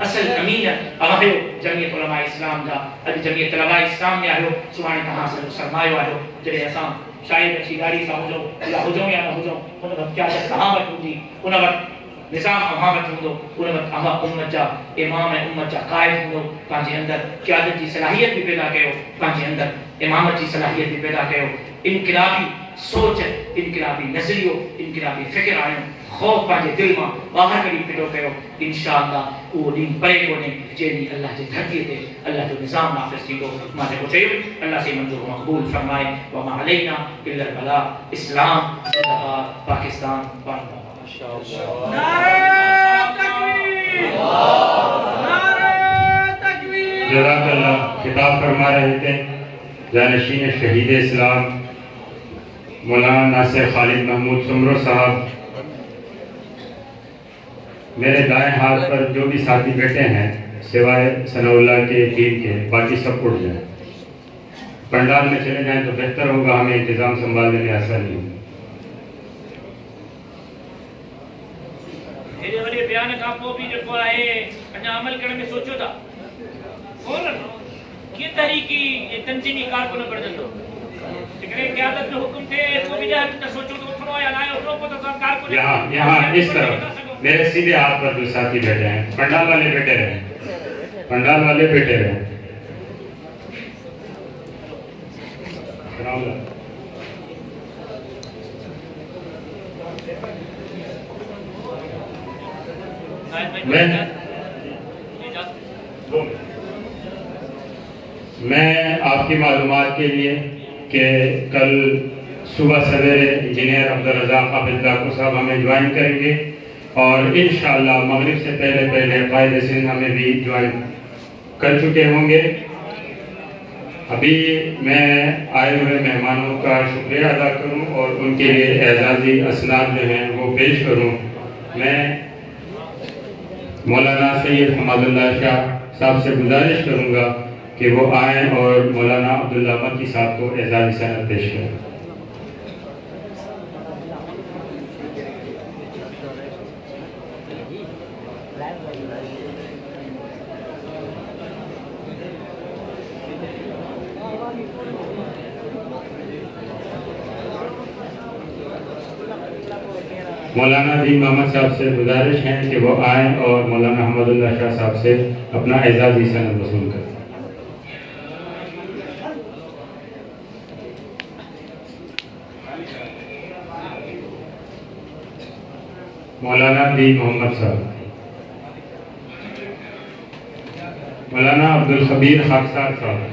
اصل امین آہو جمعیت علماء اسلام دا اج جمعیت علماء اسلام میں آہو سوانے تہاں سے سرمایو آہو جڑے اساں شاید اچھی گاڑی سا ہوجو یا ہوجو یا نہ ہوجو ان وقت کیا کہاوت ہوندی ان وقت نظام امامت ہوندو ان وقت امت جا امام امت جا قائد ہوندو پانچے اندر قیادت کی صلاحیت بھی پیدا کیو پانچے اندر امامت کی صلاحیت بھی پیدا کیو انقلابی سوچ انقلابی نظریو انقلابی فکر آئیں خوف پانچے دل میں باہر کری پیدا کیو انشاءاللہ وہ دین پرے کونے جیدی اللہ جے دھرتی تے اللہ جو نظام نافذ تھی کو ماتے کو چاہیے اللہ سے منظور مقبول فرمائے وما علینا الا البلاغ اسلام زندہ باد پاکستان باد نعرہ تکبیر نعرہ تکبیر جزاک اللہ خطاب فرما رہے تھے جانشین شہید اسلام مولانا ناصر خالد محمود سمرو صاحب میرے دائیں ہاتھ پر جو بھی ساتھی بیٹھے ہیں سوائے ثناء اللہ کے ٹیم کے باقی سب اٹھ جائیں پنڈال میں چلے جائیں تو بہتر ہوگا ہمیں انتظام سنبھالنے میں آسانی ہوگی میرے بڑے بیان کا پو بھی جو کو آئے انجا عمل کرنے میں سوچو تھا فوراً یہ تحریکی یہ تنظیمی کارکنوں پر دلو لیکن قیادت میں حکم تھے تو بھی جہاں سوچو تو اٹھنو یا لائے اٹھنو کو تو کارکنوں یہاں اس طرف میرے سیدھے ہاتھ پر جو ساتھی بیٹھے ہیں پنڈال والے بیٹھے رہے پنڈال والے بیٹھے رہے میں آپ کی معلومات کے لیے کہ کل صبح سویرے انجینئر عبدالرزاق عابد لاکھو صاحب ہمیں جوائن کریں گے اور انشاءاللہ مغرب سے پہلے قائد سندھ ہمیں بھی جوائن کر چکے ہوں گے ابھی میں آئے ہوئے مہمانوں کا شکریہ ادا کروں اور ان کے لیے اعزازی اسناد جو ہیں وہ پیش کروں میں مولانا سید حماد اللہ شاہ صاحب سے گزارش کروں گا کہ وہ آئیں اور مولانا عبداللہ مکی صاحب کو اعزازی سند پیش کریں مولانا دین محمد صاحب سے گزارش ہے کہ وہ آئیں اور مولانا حمد اللہ شاہ صاحب سے اپنا اعزازی سند وصول کریں مولانا دین محمد صاحب مولانا عبدالخبیر خاکسار صاحب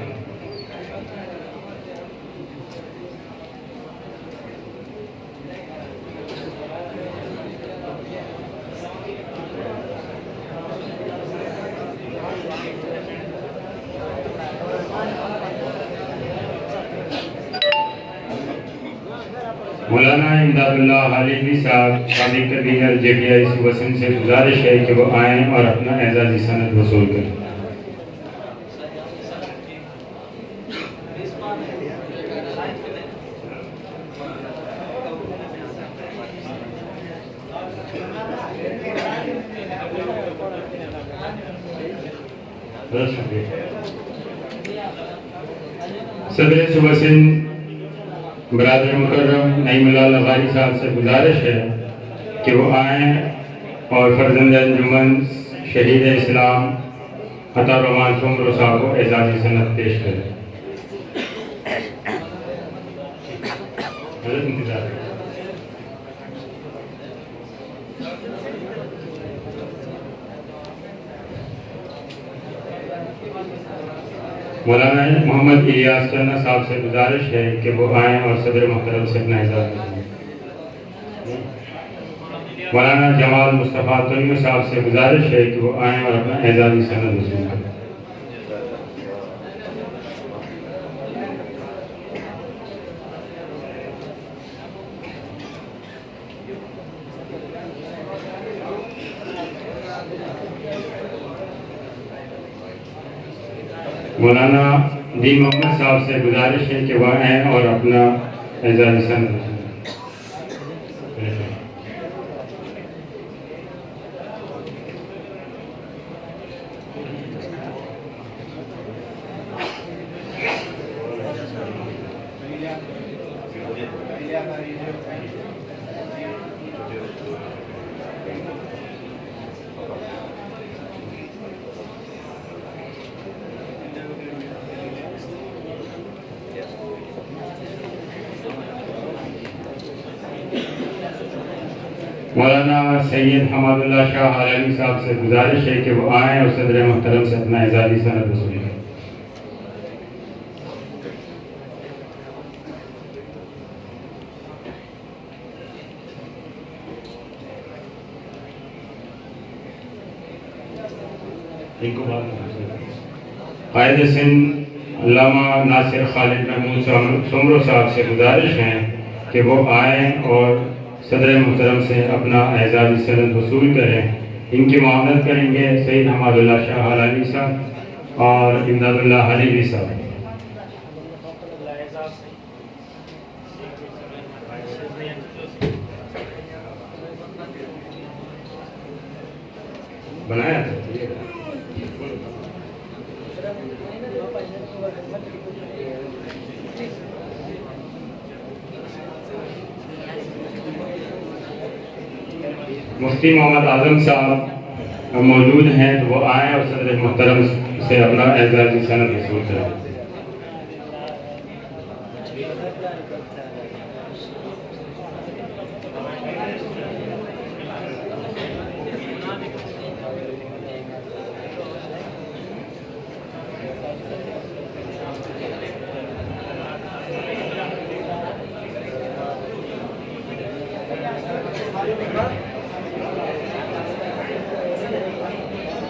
مولانا امداد اللہ حالیفی صاحب سابق کنوینر جے پی آئی صوبہ سندھ سے گزارش ہے کہ وہ آئیں اور اپنا اعزازی سند وصول کریں صدر صوبہ سندھ برادر مکرم نعیم اللہ لغاری صاحب سے گزارش ہے کہ وہ آئیں اور فرزند انجمن شہید اسلام عطا الرحمان سمرو صاحب کو اعزازی سند پیش کریں مولانا محمد الیاس چنہ صاحب سے گزارش ہے کہ وہ آئیں اور صدر محترم سے اپنا اعزاز کریں مولانا جمال مصطفیٰ تنیو صاحب سے گزارش ہے کہ وہ آئیں اور اپنا اعزازی سند وصول کریں مولانا دین محمد صاحب سے گزارش ہے کہ وہ آئیں اور اپنا اعزازی سند رسیں. مولانا سید حماد اللہ شاہ عالمی صاحب سے گزارش ہے کہ وہ آئیں اور صدر محترم سے اپنا اعزازی سند وصول کریں. قائد سندھ علامہ ناصر خالد محمود سمرو صاحب سے گزارش ہے کہ وہ آئیں اور صدر محترم سے اپنا اعزازی سند وصول کریں. ان کی معاونت کریں گے سید حماد اللہ شاہ عالمی صاحب اور امداد اللہ حلیمی صاحب. بنایا تھا مفتی محمد اعظم صاحب موجود ہیں تو وہ آئیں اور صدر محترم سے اپنا اعزازی سند وصول کریں.